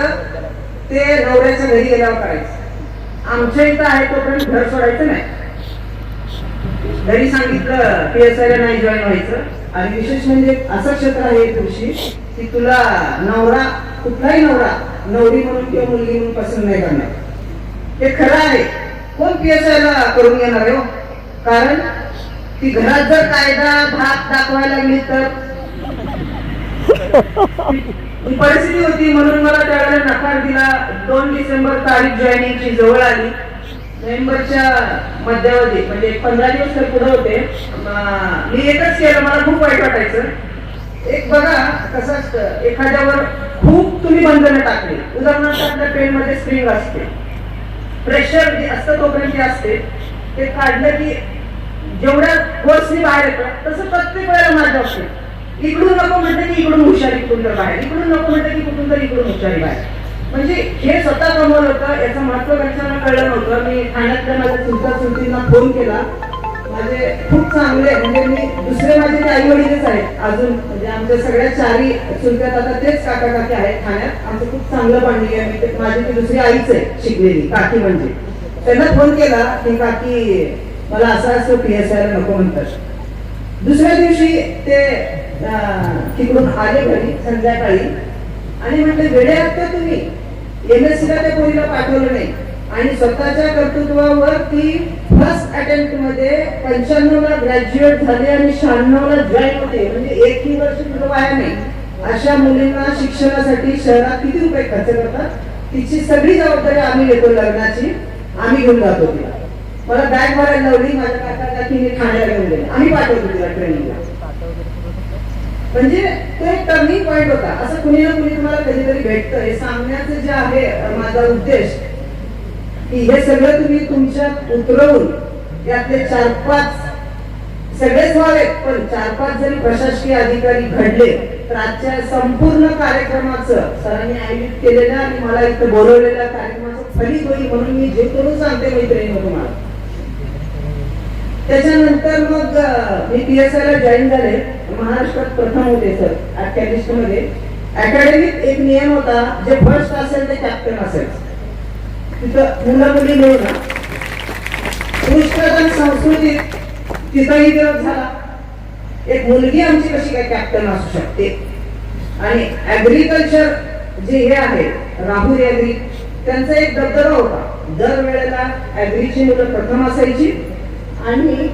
ते नवऱ्याच्या घरी गेल्यावर करायचं. आमच्या इथं आहे तोपर्यंत घर सोडायचं नाही. घरी सांगितलं PSI ला नाही जॉईन व्हायचं. आणि विशेष म्हणजे असं क्षेत्र आहे तुळशी की तुला नवरा कुठलाही नवरा नवरी म्हणून किंवा मुलगी म्हणून पसंत नाही करणार. हे खरं आहे. कोण PSI ला करून घेणार आहे हो? कारण ती घरात जर कायदा धाक दाखवायला लागली तर ही परिस्थिती होती. म्हणून मला त्यावेळेला नकार दिला. 2 डिसेंबर तारीख जॉईनिंगची जवळ आली. नोव्हेंबरच्या मध्यावधी म्हणजे 15 दिवस तर पुढे होते. मी एकच केलं. मला खूप वाईट वाटायचं. एक बघा कसं असतं एखाद्यावर खूप तुम्ही बंधनं टाकली. उदाहरणार्थ आपल्या पेन मध्ये स्प्रिंग असते. प्रेशर जे असतं तोपर्यंत ते असते. ते काढलं की जेवढ्या फोर्सनी बाहेर येतं तसं प्रत्येक वेळेला माझं असते. इकडून नको म्हणते की इकडून हुशारी कुठून तर बाहेर. इकडून नको म्हणते की कुठून तर इकडून हुशारी बाहेर. म्हणजे हे स्वतः कमवलं होतं. याचं महत्व घरच्यांना कळलं नव्हतं. मी ठाण्यातल्या माझ्या चुलता चुलतींना फोन केला. माझे खूप चांगले म्हणजे मी दुसरे माझे ते आई वडीलच आहेत अजून. म्हणजे आमच्या सगळ्या 4 चुलत्यात आता तेच काका काकी आहेत ठाण्यात. आमचं खूप चांगलं बांधली आहे. माझी ती दुसरी आईच आहे शिकलेली काकी म्हणजे. त्यांना फोन केला की काकी मला असं PSI ला नको म्हणतात. दुसऱ्या दिवशी ते तिकडून आले घरी संध्याकाळी आणि म्हटले वेडे आहात का तुम्ही. MSc ला त्या पोरीला पाठवलं नाही आणि स्वतःच्या कर्तृत्वावर ती फर्स्ट अटेम्प्ट मध्ये 95 ला ग्रॅज्युएट झाली आणि 96 ला जॉईन होते. म्हणजे एकही वर्ष तुझं वाया नाही. अशा मुलींना शिक्षणासाठी शहरात किती रुपये खर्च करतात. तिची सगळी जबाबदारी आम्ही घेतो. लग्नाची आम्ही घेऊन जातो तिला. मला बॅग भरायला लावली. माझ्या काका काकीने ठाण्याला घेऊन गेले. आम्ही पाठवतो तिला ट्रेनिंगला. म्हणजे तो एक टर्निंग पॉइंट होता. असं कुणी ना कुणी तुम्हाला कधीतरी भेटतं. हे सांगण्याचं जे आहे माझा उद्देश की हे सगळं तुम्ही तुमच्यात उतरवून यातले 4-5 सगळेच व्हावेत पण 4-5 जरी प्रशासकीय अधिकारी घडले तर आजच्या संपूर्ण कार्यक्रमाचं सरांनी आयोजित केलेल्या आणि मला इथं बोलवलेल्या कार्यक्रमाचं फलित होईल म्हणून मी जे करून सांगते मैत्रिणी तुम्हाला. त्याच्यानंतर मग मी PSI ला जॉईन झाले. महाराष्ट्रात प्रथम होते सर अकॅडमिस्ट मध्ये. अकॅडमीत एक नियम होता जे फर्स्ट असेल ते कॅप्टन असेल. तिथं मुलं मुली मिळून पुरुषप्रधान संस्कृतीत तिथंही विरोध झाला. एक मुलगी आमची कशी काय कॅप्टन असू शकते. आणि ऍग्रिकल्चर जे हे आहे राहुल ऍग्री त्यांचा एक दबदबा होता. दरवेळेला ऍग्रीची मुलं प्रथम असायची आणि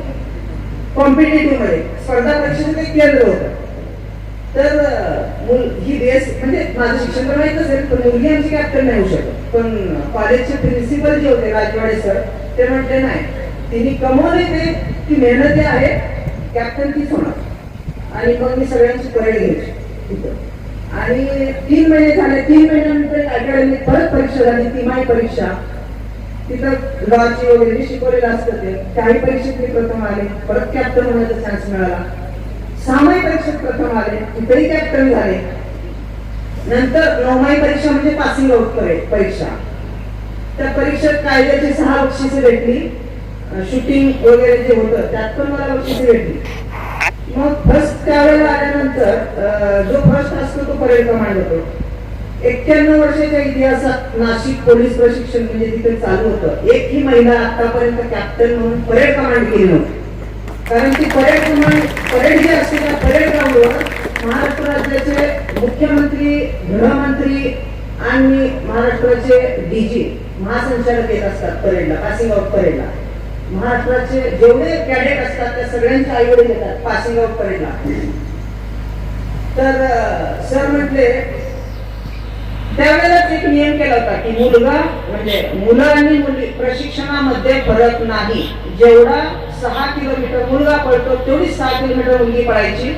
कॉम्पिटेटिव्ह मध्ये स्पर्धा परीक्षेचं ते केंद्र होतं. तर ही बेस म्हणजे माझं शिक्षण तर माहित असेल पण मुलगी आमची कॅप्टन नाही होऊ शकत. पण कॉलेजचे प्रिन्सिपल जे होते राजवाडे सर ते म्हटले नाही तिने कमवले ते ती मेहनती आहे कॅप्टन तीच होणार. आणि मग मी सगळ्यांची परेड घ्यायची तिथं. आणि 3 महिने झाले. 3 महिन्यानंतर अकॅडमीत परत परीक्षा झाली. तिमाही परीक्षा तिथं लॉची वगैरे शिकवलेलं असतं ते. काही परीक्षेत मी प्रथम आले. परत कॅप्टन होण्याचा चान्स मिळाला. 6माही परीक्षेत प्रथम आले. तिथेही कॅप्टन झाले. नंतर 9माही परीक्षा म्हणजे पासिंग आउट परीक्षा. त्या परीक्षेत कायद्याची 6 बक्षिसे भेटली. शूटिंग वगैरे जे होतं त्यात पण मला बक्षिसे भेटली. मग फर्स्ट त्यावेळेला आल्यानंतर जो फर्स्ट असतो तो परेड कमांड होतो. 91 वर्षाच्या इतिहासात नाशिक पोलीस प्रशिक्षण म्हणजे तिथे चालू होतं. एकही महिला आतापर्यंत कॅप्टन म्हणून परेड कमांड केली नव्हती. कारण ती परेड जी असते त्या परेड ग्राउंडवर महाराष्ट्र राज्याचे मुख्यमंत्री गृहमंत्री आणि महाराष्ट्राचे DG महासंचालक येत असतात परेडला पासिंग आउट परेडला. महाराष्ट्राचे जेवढे कॅडेट असतात त्या सगळ्यांचे आई वडील येतात पासिंग आउट परेडला. तर सर म्हटले त्यावेळेलाच एक नियम केला होता की मुलगा म्हणजे मुलं आणि मुली प्रशिक्षणामध्ये फरक नाही. जेवढा 6 किलोमीटर मुलगा पळतो तेवढी 6 किलोमीटर मुलगी पळायची.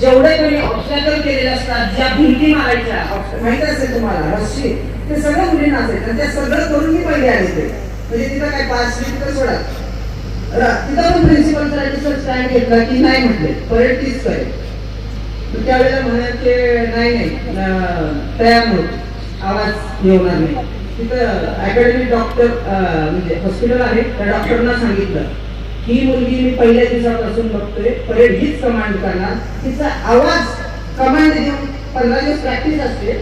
जेवढे काही ऑब्स्टॅकल केलेले असतात, ज्या भिंती मारायच्या माहित असेल तुम्हाला रस्सी, ते सगळं मुलींना असायचं. ते सगळं करून मी पहिले आले ते. म्हणजे तिथं काय 5 मिनिटं सोडा, तिथं पण प्रिन्सिपल सर स्टँड घेतला की नाही म्हटले परेड तीच करेल. त्यावेळेला म्हणायचे नाही तयार नव्हते, आवाज येणार नाही. तिथं अकॅडमिक डॉक्टर म्हणजे हॉस्पिटल आहे, त्या डॉक्टरना सांगितलं ही मुलगी मी पहिल्या दिवसापासून बघतोय, परेड हीच कमांड करणार, तिचा आवाज कमांड देऊन 15 दिवस प्रॅक्टिस असते,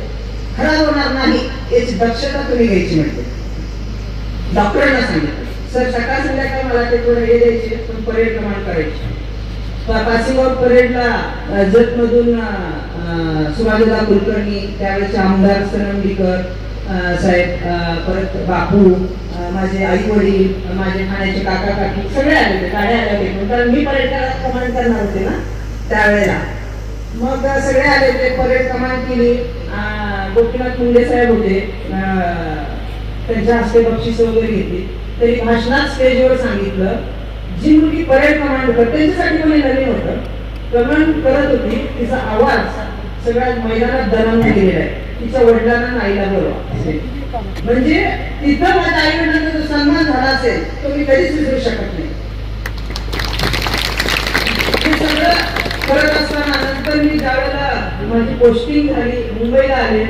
खराब होणार नाही याची दक्षता तुम्ही घ्यायची म्हणते. डॉक्टरांना सांगितलं. सर सकाळ संध्याकाळ मला ते थोडं हे द्यायचे, पण परेड कमांड करायची. पासिंग परेडला जतमधून सुभाषदादा कुलकर्णी, त्यावेळेचे आमदार सनंदीकर साहेब, परत बापू, माझे आई वडील, माझे ठाण्याचे काका काकी सगळे आले होते, गाड्या आल्या होते. कारण मी परेड कमांड करणार होते ना त्यावेळेला. मग सगळे आले होते, परेड कमांड केली. गोपीनाथ मुंडे साहेब होते, त्यांच्या हस्ते बक्षीस वगैरे घेतली. तरी भाषणात स्टेजवर सांगितलं जी मुलगी परेड कमांड करते त्यांच्यासाठी पण नवीन होतं, कमांड करत होती, तिचा आवाज सगळ्या मैदानात दणाणून गेलेला आहे. तिच्या वडिलांना नाईला बोलवा. म्हणजे तिथं माझ्या आई वडिलांचा जो सन्मान झाला असेल तो मी कधीच विसरू शकत नाही. हे सगळं करत असताना नंतर मी ज्यावेळेला माझी पोस्टिंग झाली, मुंबईला आले.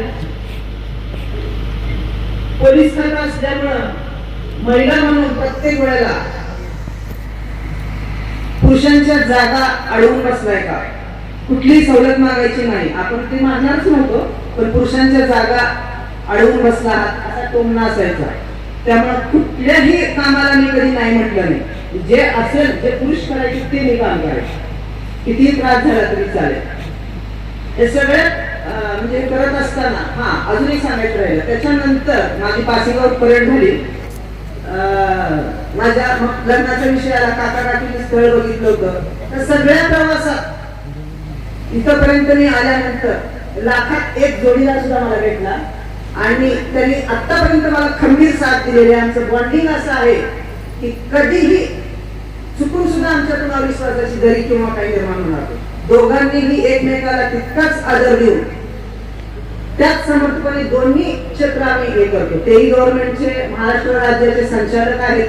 पोलीस खातं असल्यामुळं महिला म्हणून प्रत्येक वेळेला पुरुषांच्या जागा अडवून बसलाय का, कुठलीही सवलत मागायची नाही, आपण ते मागणारच नव्हतो, पण पुरुषांच्या जागा अडवून बसला असा टोमणा असायचा. त्यामुळे कुठल्याही कामाला मी कधी नाही म्हटलं नाही. जे असेल जे पुरुष करायचे ते मी काम करायचे, कितीही त्रास झाला तरी चालेल. हे सगळं म्हणजे करत असताना अजून एक सांगायचं राहिलं. त्याच्यानंतर माझी पासिंग आउट परेड झाली. माझ्या लग्नाचा विषय आला, काका काकीने स्थळ बघितलं होतं. तर सगळ्या प्रवासात इथपर्यंत मी आल्यानंतर लाखात एक जोडीदार सुद्धा मला भेटला आणि त्यांनी आतापर्यंत मला खंबीर साथ दिलेली. आमचं बॉन्डिंग असं आहे की कधीही चुकून सुद्धा आमच्यातून अविश्वासाची दरी किंवा काही निर्माण होणार. दोघांनीही एकमेकाला तितकाच आदर देऊन त्याच समर्थपणे दोन्ही क्षेत्र आम्ही हे करतो. तेही गव्हर्नमेंटचे महाराष्ट्र राज्याचे संचालक आहेत,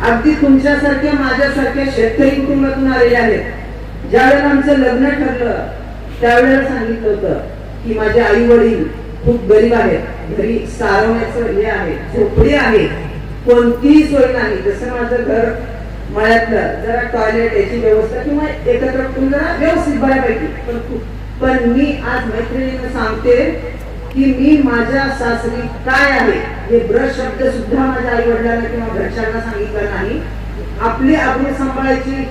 अगदी तुमच्यासारख्या माझ्यासारख्या शेतकरी कुटुंबातून आलेले आहेत. ज्यावेळेला आमचं लग्न ठरलं त्यावेळेला सांगितलं होतं की माझे आई वडील खूप गरीब आहेत, घरी सारवण्याचं हे आहे, झोपडी आहे, कोणतीही सोय नाही. जसं माझं घर मळ्यातलं, जरा टॉयलेट याची व्यवस्था किंवा एकत्र कुटुंब जरा व्यवस्थित बऱ्यापैकी, पण मी आज मैत्रिणींना सांगते की मी माझ्या सासरी काय आहे हे ब्रश शब्द सुद्धा माझ्या आई वडिलांना किंवा घरच्यांना सांगितलं नाही. आपली आबरू सांभाळायची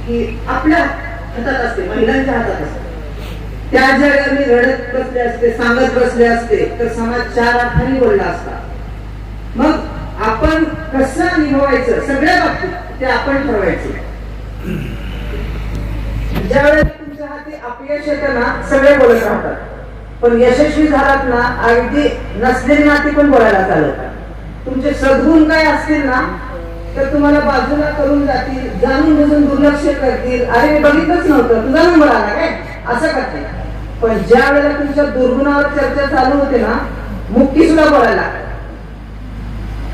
की आपल्या हातात असते, महिलांच्या हातात असते. त्या ज्या मी रडत बसले असते, सांगत बसले असते तर समाज 4 अर्थांनी बोलला असता. मग आपण कसं निभवायचं सगळ्या बाबतीत ते आपण ठरवायचं. ज्यावेळेला तुमच्या हाती अपयश येतं ना सगळे बोलत राहतात, पण यशस्वी झालात ना अगदी नसलेली नाती पण बोलायला चालवतात. तुमचे सद्गुण काय असतील ना तर तुम्हाला बाजूला करून जातील, जाणून बुजून दुर्लक्ष करतील. अरे मी बघितलंच नव्हतं, तुझा नंबर आला काय असं करते. पण ज्या वेळेला तुमच्या दुर्गुणावर चर्चा चालू होते ना मुक्ती सुद्धा बोलायला लागते.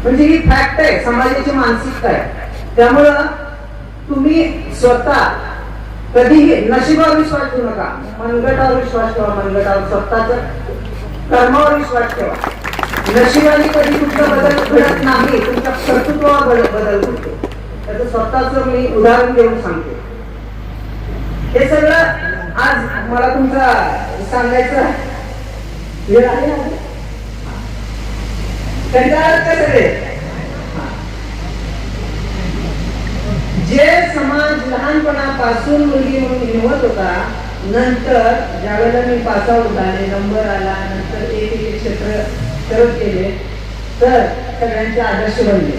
म्हणजे ही फॅक्ट आहे, समाजाची मानसिकता आहे. त्यामुळं तुम्ही स्वतः कधीही नशिबावर विश्वास ठेवू नका, मनगटावर विश्वास ठेवा. मनगटावर स्वतःच्या कर्मावर विश्वास ठेवा. नशिबाने कधी तुमचा बदल घडत नाही, तुमच्या कर्तृत्वावर बदल घडतो. त्याचं स्वतःच मी उदाहरण देऊन सांगते. हे सगळं आज मला तुमचा सांगायचं वेळ आहे. सगळे जे समाज लहानपणापासून मुलगी म्हणून हिणवत होता, नंतर ज्यावेळेला मी पास आउट झाले, नंबर आला, नंतर एक क्षेत्र करत गेले तर सगळ्यांचे आदर्श बनले.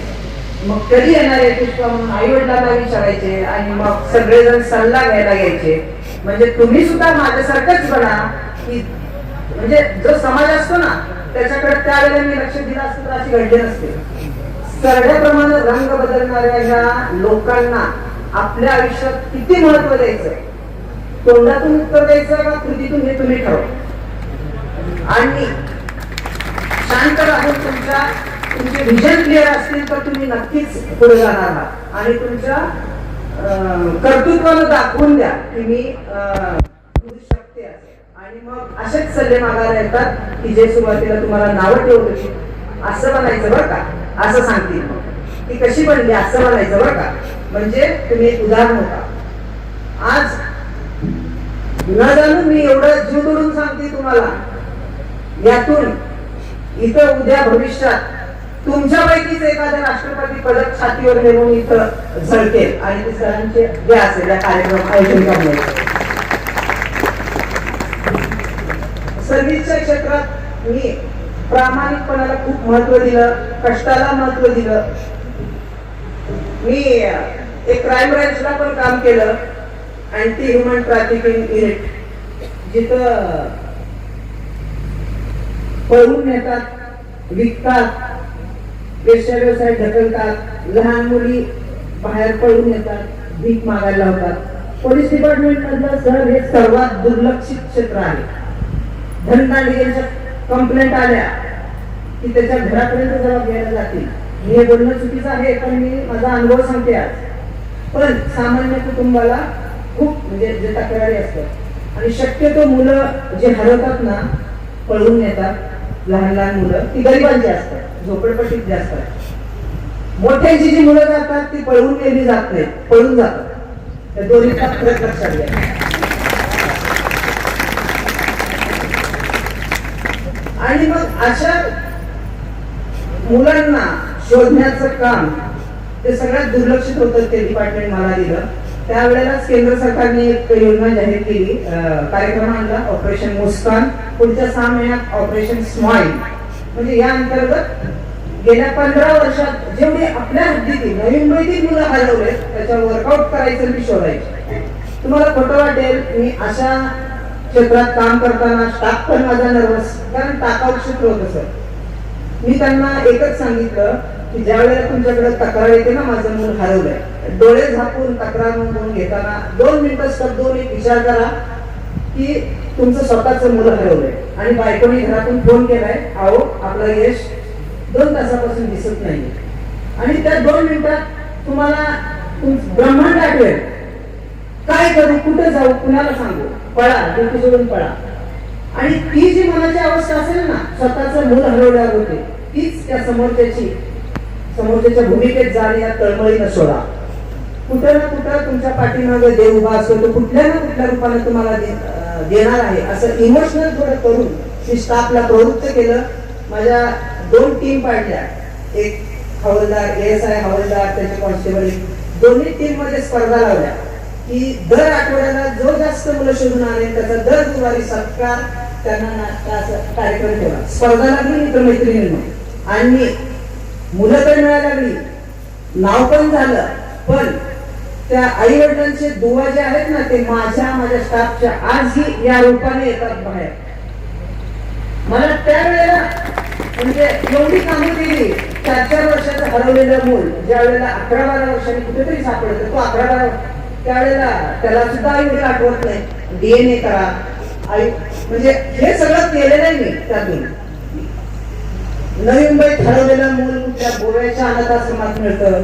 मग कधी येणार आहे पुष्पा म्हणून आई वडिलांना विचारायचे आणि मग सगळेजण सल्ला घ्यायला घ्यायचे. म्हणजे तुम्ही सुद्धा माझ्यासारखंच बना की म्हणजे जो समाज असतो ना त्याच्याकडे त्यावेळेला मी लक्ष दिलं असतं तर अशी घडली नसते. सरड्याप्रमाणे रंग बदलणाऱ्या ह्या लोकांना आपल्या आयुष्यात किती महत्व द्यायचं, तोंडातून उत्तर द्यायचं का कृतीतून, हे तुम्ही ठरवा. आणि शांत राहून तुमचे विजन क्लिअर असतील तर तुम्ही नक्कीच पुढे जाणार आहात. आणि तुमच्या कर्तृत्वानं दाखवून द्या की मी करू शकते असे. आणि मग असेच सल्ले मागायला येतात की जे सुरुवातीला तुम्हाला नावं ठेवत होती असं बनायचं बरं का, असं सांगतील मग ती कशी बनली असं बनायचं बरं का. म्हणजे तुम्ही एक उदाहरण होता. आज न जाणून मी एवढं जीव तोडून सांगते तुम्हाला, यातून इथं उद्या भविष्यात तुमच्यापैकीच एखादं राष्ट्रपती पदक छातीवर नेऊन इथं झळकेल आणि ते सरांचे जे असेल या कार्यक्रम आयोजन करण्याचे. सर्व्हिसच्या क्षेत्रात मी प्रामाणिकपणाला खूप महत्व दिलं, कष्टाला महत्व दिलं. मी एक क्राईम ब्रँचला पण काम केलं, अँटी ह्युमन ट्रॅफिकिंग युनिट, जिथं पळवून नेतात, विकतात, वेश्या व्यवसाय ढकलतात, लहान मुली बाहेर पळून येतात, भीक मागायला लावतात. पोलीस डिपार्टमेंट मधलं सर हे सर्वात दुर्लक्षित क्षेत्र आहे. धनदांडग्यांच्या कंप्लेंट आल्या की त्याच्या घरापर्यंत जबाब घ्यायला जातील. मी हे बोलणं चुकीचं आहे पण मी माझा अनुभव सांगते आज. पण सामान्य कुटुंबाला खूप म्हणजे जे तक्रारी असतात आणि शक्यतो मुलं जे हरवतात ना, पळून येतात, लहान लहान मुलं ती गरिबांची असतात, झोपडपट्टीत जास्त असतात. मोठ्यांची जी मुलं जातात ती पळवून नेली जात नाही, पळून जातात. त्या दोन्हीचा फरक लक्षात घ्या. आणि मग अशा मुलांना शोधण्याचं काम ते सगळ्यात दुर्लक्षित होतं. ते डिपार्टमेंट मला दिलं. त्यावेळेलाच केंद्र सरकारने एक योजना जाहीर केली, कार्यक्रम आणला, ऑपरेशन मुस्कान. पुढच्या 6 महिन्यात ऑपरेशन स्माइल. म्हणजे या अंतर्गत गेल्या 15 वर्षात जेवढे आपल्या हद्दीतील नवीन मुंबईतील मुलं हरवले त्याच्यावर वर्कआउट करायचं आणि शोधायचं. तुम्हाला खोटं वाटेल, मी अशा क्षेत्रात काम करताना स्टाफ पण माझा नर्वस, कारण टाकाऊ क्षेत्र होतं सर. मी त्यांना एकच सांगितलं की ज्या वेळेला तुमच्याकडे तक्रार येते ना, माझं मूल हरवलंय, डोळे झाकून तक्रार नोंदवून घेताना 2 मिनिटं स्तब्ध एक विचार करा की तुमचं स्वतःच मुलं हरवलंय आणि बायकोने घरातून फोन केलाय, अहो आपलं यश 2 तासापासून दिसत नाही. आणि त्या 2 मिनिटात तुम्हाला ब्रह्मांड आठवेल. काय करू, कुठे जाऊ, कुणाला सांगू, पळा, ड्युटी सोडून पळा. आणि ती जी मनाची अवस्था असेल ना, स्वतःच मूल हरवल्यावर होते, तीच त्या समोरच्याच्या भूमिकेत जाणे, या तळमळीनं सोडा. कुठं ना कुठं तुमच्या पाठीमागे देव उभा असतो, तो कुठल्या ना कुठल्या रूपाने तुम्हाला देणार आहे असं इमोशनल थोडं करून मी स्टाफला प्रवृत्त केलं. माझ्या 2 टीम पाडल्या, एक हवालदार, ASI हवालदार, त्याचे कॉन्स्टेबल, दोन्ही टीम मध्ये स्पर्धा लावल्या की दर आठवड्याला जो जास्त मुलं शोधून आणेल त्याचा दर गुरुवारी सत्कार, त्यांना नाश्ता, असं कार्यक्रम ठेवला. स्पर्धा लागली मित्रमैत्रिणींना आणि मुलं तर मिळायला लागली, नाव पण झालं. पण त्या आई वडिलांचे दुवा जे आहेत ना, ते माझ्या स्टाफच्या आजही या रूपाने येतात बाहेर. मला त्यावेळेला म्हणजे एवढी कामं केली. 4-4 वर्षाचं हरवलेलं मूल ज्या वेळेला 11-12 वर्षांनी कुठेतरी सापडतं, तो 11-12 त्यावेळेला त्याला सुद्धा आई वडील आठवत नाही, DNA करा, आई म्हणजे हे सगळं केलेलं आहे मी. त्यातून नवी मुंबईत हरवलेलं मूल त्या गोव्याच्या अनाथाश्रमात मिळतं,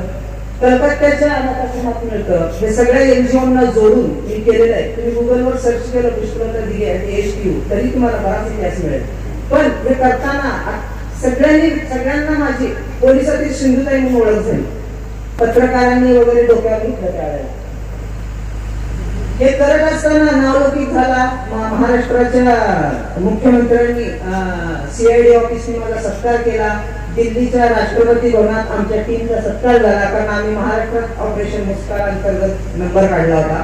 कलकत्त्याच्या अनाथाश्रमात मिळतं. हे सगळ्या NGOना जोडून मी केलेलं आहे. तुम्ही गुगलवर सर्च केलं पुष्पलता दिघे ASTU तरी तुम्हाला बराच इतिहास मिळेल. पण हे करताना सगळ्यांना माझी पोलिसातील सिंधुताई म्हणून ओळख झाली. पत्रकारांनी वगैरे डोक्यावर घेतलं त्यावेळेला. हे करत असताना नावलौकिक झाला. महाराष्ट्राच्या मुख्यमंत्र्यांनी CID ऑफिसने मला सत्कार केला. दिल्लीच्या राष्ट्रपती भवनात आमच्या टीमचा सत्कार झाला, कारण आम्ही महाराष्ट्रात ऑपरेशन मुस्कान अंतर्गत नंबर काढला होता.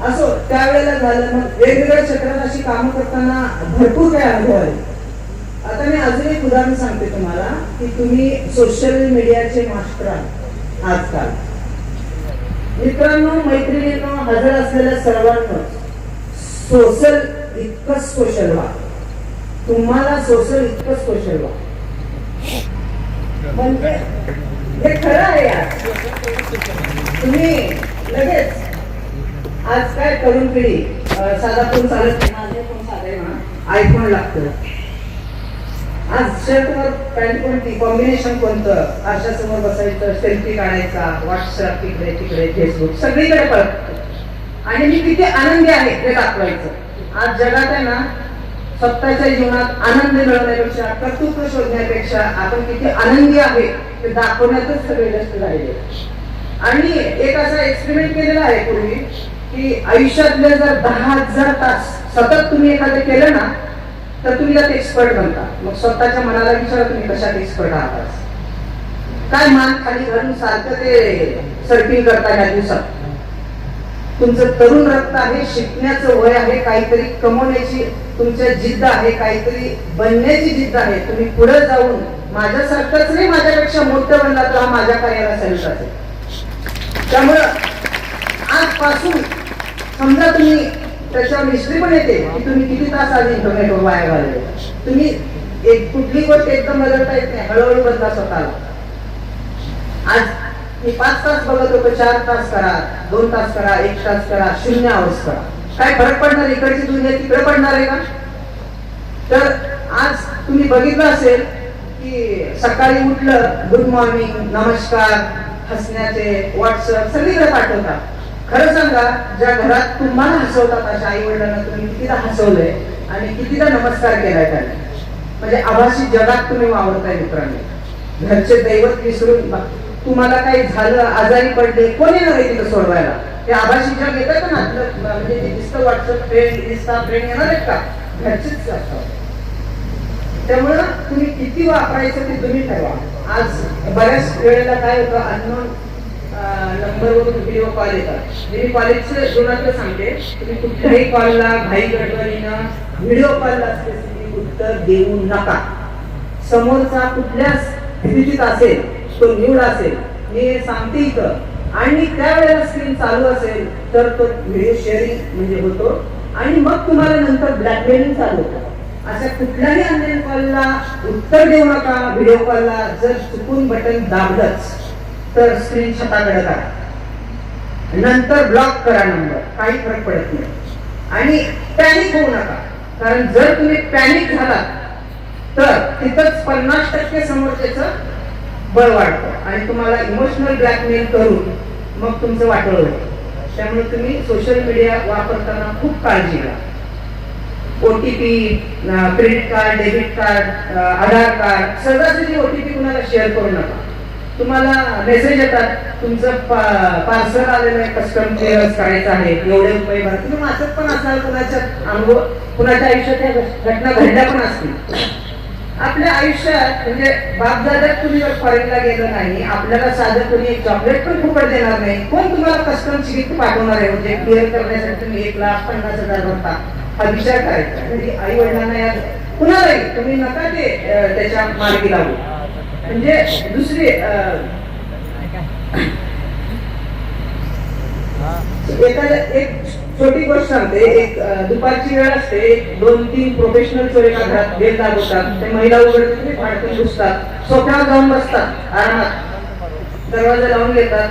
असो त्यावेळेला झालं. मग वेगवेगळ्या क्षेत्रात अशी कामं करताना भरपूर काही अनुभव आले. आता मी अजून एक उदाहरण सांगते तुम्हाला की तुम्ही सोशल मीडियाचे मास्टर आहात आजकाल. मित्रांनो, मैत्रिणींनो, हजर असलेल्या सर्वांना इतकं सोशल व्हा. तुम्हाला सोशल इतकं सोशल व्हा. म्हणजे हे खरं आहे यार. तुम्ही लगेच आज काय तरुण पिढी साधा फोन चालत नाही, माझे फोन साधे म्हणा, आयफोन लागतो. आज शर्टवर पॅन्ट कोणती, कॉम्बिनेशन कोणतं, आरशासमोर बसायचं, सेल्फी काढायचा, व्हॉट्सअप तिकडे तिकडे, फेसबुक सगळीकडे पळत. आणि मी किती आनंदी आहे हे दाखवायचं. आज जगात आहे ना, स्वतःच्या जीवनात आनंद मिळवण्यापेक्षा, कर्तृत्व शोधण्यापेक्षा आपण किती आनंदी आहे ते दाखवण्यातच सगळे व्यस्त झालेले. आणि एक असा एक्सपेरिमेंट केलेला आहे पूर्वी की आयुष्यातले जर 10,000 तास सतत तुम्ही एखादं केलं ना तर तुम्ही त्यात एक्सपर्ट बनता. मग स्वतःच्या मनाला विचारा तुम्ही कशात एक्सपर्ट आहात. काय मान खाली घालून सारखं ते सर्फिंग करता या दिवसात. तुमचं तरुण रक्त आहे, शिकण्याचं वय आहे, काहीतरी कमवण्याची तुमच्या जिद्द आहे, काहीतरी बनण्याची जिद्द आहे. तुम्ही पुढे जाऊन माझ्यासारखंच नाही, माझ्यापेक्षा मोठं बनला तर हा माझ्या कार्याला सॅल्यूट असेल. त्यामुळं आजपासून समजा तुम्ही त्याच्यावर हिस्ट्री पण येते की तुम्ही किती तास आज इंटरनेटवर वाया घालवले. तुम्ही एक कुठली गोष्ट एकदम बदलता येत नाही, हळूहळू बदला स्वतःला. आज मी 5 तास बघत होतो, 4 तास करा, 2 तास करा, 1 तास करा, 0 आवर्स करा. काय फरक पडणार? इकडची दुनिया तिकडे पडणार आहे का? तर आज तुम्ही बघितलं असेल की सकाळी उठलं, गुड मॉर्निंग, नमस्कार, हसण्याचे व्हॉट्सअप सगळीकडे पाठवतात. खरं सांगा, ज्या घरात तुम्हाला हसवतात अशा आई वडिलांना तुम्ही कितीदा हसवलंय आणि कितीदा नमस्कार केलाय त्यांना. म्हणजे आभासी जगात तुम्ही वावरताय मित्रांनी. घरचे दैवत विसरून तुम्हाला काही झालं, आजारी पडले, कोणी नाही तिथं सोडवायला. ते आभासी जग येतं ना, म्हणजे ते दिसतं व्हॉट्सअप फ्रेंड, इन्स्टा फ्रेंड येणार आहेत का? घरचेच असतात. त्यामुळं तुम्ही किती वापरायचं ते तुम्ही ठरवा. आज बऱ्याच वेळेला काय होतं, अननोन नंबरवरून व्हिडिओ कॉल येतात. मी कॉलेजच्या जीवनातलं सांगते, तुम्ही कुठल्याही कॉलला घाई गडबडीनं व्हिडिओ कॉलला स्पेसिफिक उत्तर देऊ नका. समोरचा कुठल्या स्थितीत असेल, तो निवड असेल, मी सांगते इथं, आणि त्यावेळेला स्क्रीन चालू असेल तर तो व्हिडिओ शेअरिंग म्हणजे होतो. आणि मग तुम्हाला नंतर ब्लॅकमेलिंग चालू होतं. अशा कुठल्याही ऑनलाईन कॉलला उत्तर देऊ नका. व्हिडिओ कॉलला जर चुकून बटन दाबलंच तर स्क्रीन छताकडे करा, नंतर ब्लॉक करा नंबर, काही फरक पडत नाही. आणि पॅनिक होऊ नका, कारण जर तुम्ही पॅनिक झालात तर तिथंच 50% समोरच्याचं बळ वाढतं आणि तुम्हाला इमोशनल ब्लॅकमेल करून मग तुमचं वाटोळं होतं. त्यामुळे तुम्ही सोशल मीडिया वापरताना खूप काळजी घ्या. OTP, credit card, debit card, Aadhaar card, सहजासहजी OTP कुणाला शेअर करू नका. तुम्हाला मेसेज येतात, तुमचं पार्सल आलेलं आहे, कस्टम क्लिअरन्स करायचं आहे, एवढे रुपये भरा. तुम्ही वाचत पण असाल, कुणाच्या अनुभव, कुणाच्या आयुष्यात या घटना घडल्या पण असतील. आपल्या आयुष्यात म्हणजे बापदादात तुम्ही जर फॉरेनला गेलं नाही, आपल्याला साधं कोणी एक चॉकलेट पण फुकट देणार नाही. कोण तुम्हाला कस्टमची गिफ्ट पाठवणार आहे? म्हणजे क्लिअर करण्यासाठी तुम्ही 1,50,000 भरता, हा विचार करायचा. म्हणजे आई वडिलांना या कुणालाही तुम्ही नका ते त्याच्या मार्गी लागू. म्हणजे दुसरी एखाद्या एक छोटी गोष्ट सांगते. एक दुपारची वेळ असते, 2-3 प्रोफेशनल चोर एका घरात बेल दाबवतात. ते महिला उघडतात, फाडकन घुसतात, सोफ्यावर जाऊन बसतात, आरामात दरवाजा लावून घेतात.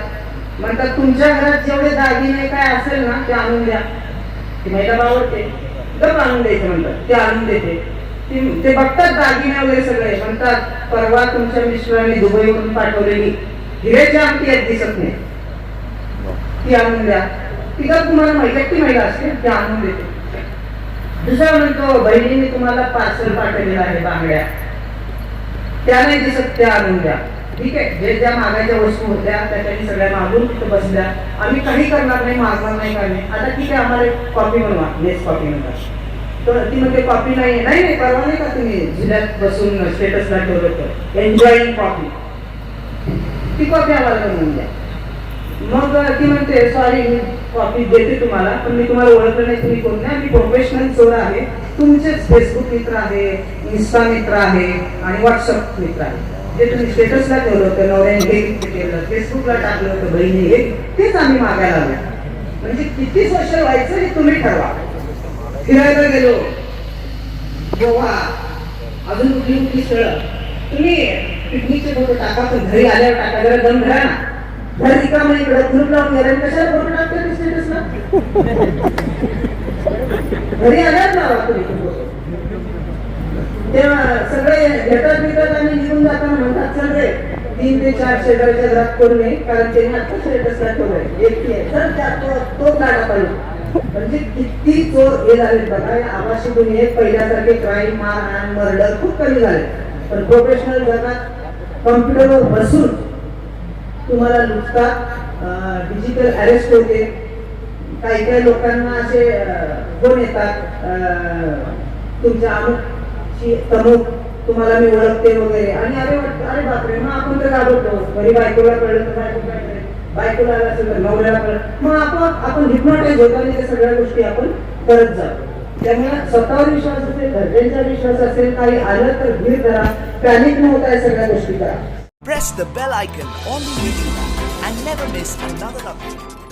म्हणतात तुमच्या घरात जेवढे दागिने काय असेल ना ते आणून द्या. ती महिला बावरते, गप आणून द्यायचं म्हणतात. ते आणून देते. ते बघतात दागिने वगैरे सगळे, म्हणतात परवा तुमच्या मिस्टरांनी दुबईवरून पाठवलेली हिऱ्याची आमटी एक दिसत नाही, ती आणून द्या. ती का तुम्हाला एकटी महिला असते, ती आणून देते. दुसरा म्हणतो बहिणीने तुम्हाला पार्सल पाठवलेलं आहे बांगड्या, त्या नाही दिसत, त्या आणून द्या. ठीक आहे, जे ज्या मागायच्या वस्तू होत्या त्याच्यानी सगळ्या मागून तिथं बसल्या. आम्ही काही करणार नाही, मागणार नाही, काय नाही. आता ठीक आहे, आम्हाला कॉपी बनवा, नेस कॉपी म्हणतात. तर ती म्हणते कॉपी नाही, नाही परवा नाही का तुम्ही जिल्ह्यात बसून स्टेटसला ठेवलं होतं, एन्जॉईंग कॉपी, ती कॉपी आम्हाला बनवून द्या. मग ती म्हणते सॉरी, मी कॉपी देते तुम्हाला, पण मी तुम्हाला ओळखलं नाही, तुम्ही कोण नाही. मी प्रोफेशनल चोर आहे, तुमचेच फेसबुक मित्र आहे, इन्स्टा मित्र आहे आणि व्हॉट्सअप मित्र आहे. जे तुम्ही स्टेटसला ठेवलं होतं, नवऱ्याने हे केलं, फेसबुकला टाकलं होतं बहिणी, हे तेच आम्ही मागायला आलो. म्हणजे किती सोशल व्हायचं हे तुम्ही ठरवा. फिरायला गेलो, गोवा, अजून कुठली कुठली स्थळं तुम्ही पिकनिकचे फोटो टाका, पण घरी आल्यावर टाका, जरा दम धरा ना. घर रिकामं इकडं ग्रुप लावून गेला, कशाला फोटो टाकता स्टेटसला? घरी आल्यावर लावा तुम्ही फोटो. तेव्हा सगळे येतात बितात आणि निघून जाताना म्हणतात चल रे 3 ते 4 शेजारच्या घरात करू नये, कारण त्यांनी आता स्टेटसला ठेवलंय एकटी आहे, चल तो काढा पाहिजे. म्हणजे किती चोर हे झालेत बघा. या आभासी दुनियेत पहिल्यासारखे क्राईम, मारहाण, मर्डर खूप कमी झाले. पण प्रोफेशनल जगात कॉम्प्युटरवर बसून तुम्हाला लुटतात, डिजिटल अरेस्ट होते. काही काही लोकांना असे फोन येतात, तुमच्या अमुकची तमुक तुम्हाला मी ओळखते वगैरे, आणि अरे बापरे, मग आपण तर घाबरतो. घरी बायकोला कळलं तर बायको काय करेल, बायकोला असेल तर नवऱ्याला कळलं, मग आपण हिप्नोटाईज होतो आणि त्या सगळ्या गोष्टी आपण करत जातो. त्यामुळे स्वतःवर विश्वास असेल, घरच्यांचा विश्वास असेल, काही आलं तर धीर करा, पॅनिक न होता या सगळ्या गोष्टी करा. Press the bell icon on the YouTube app and never miss another update.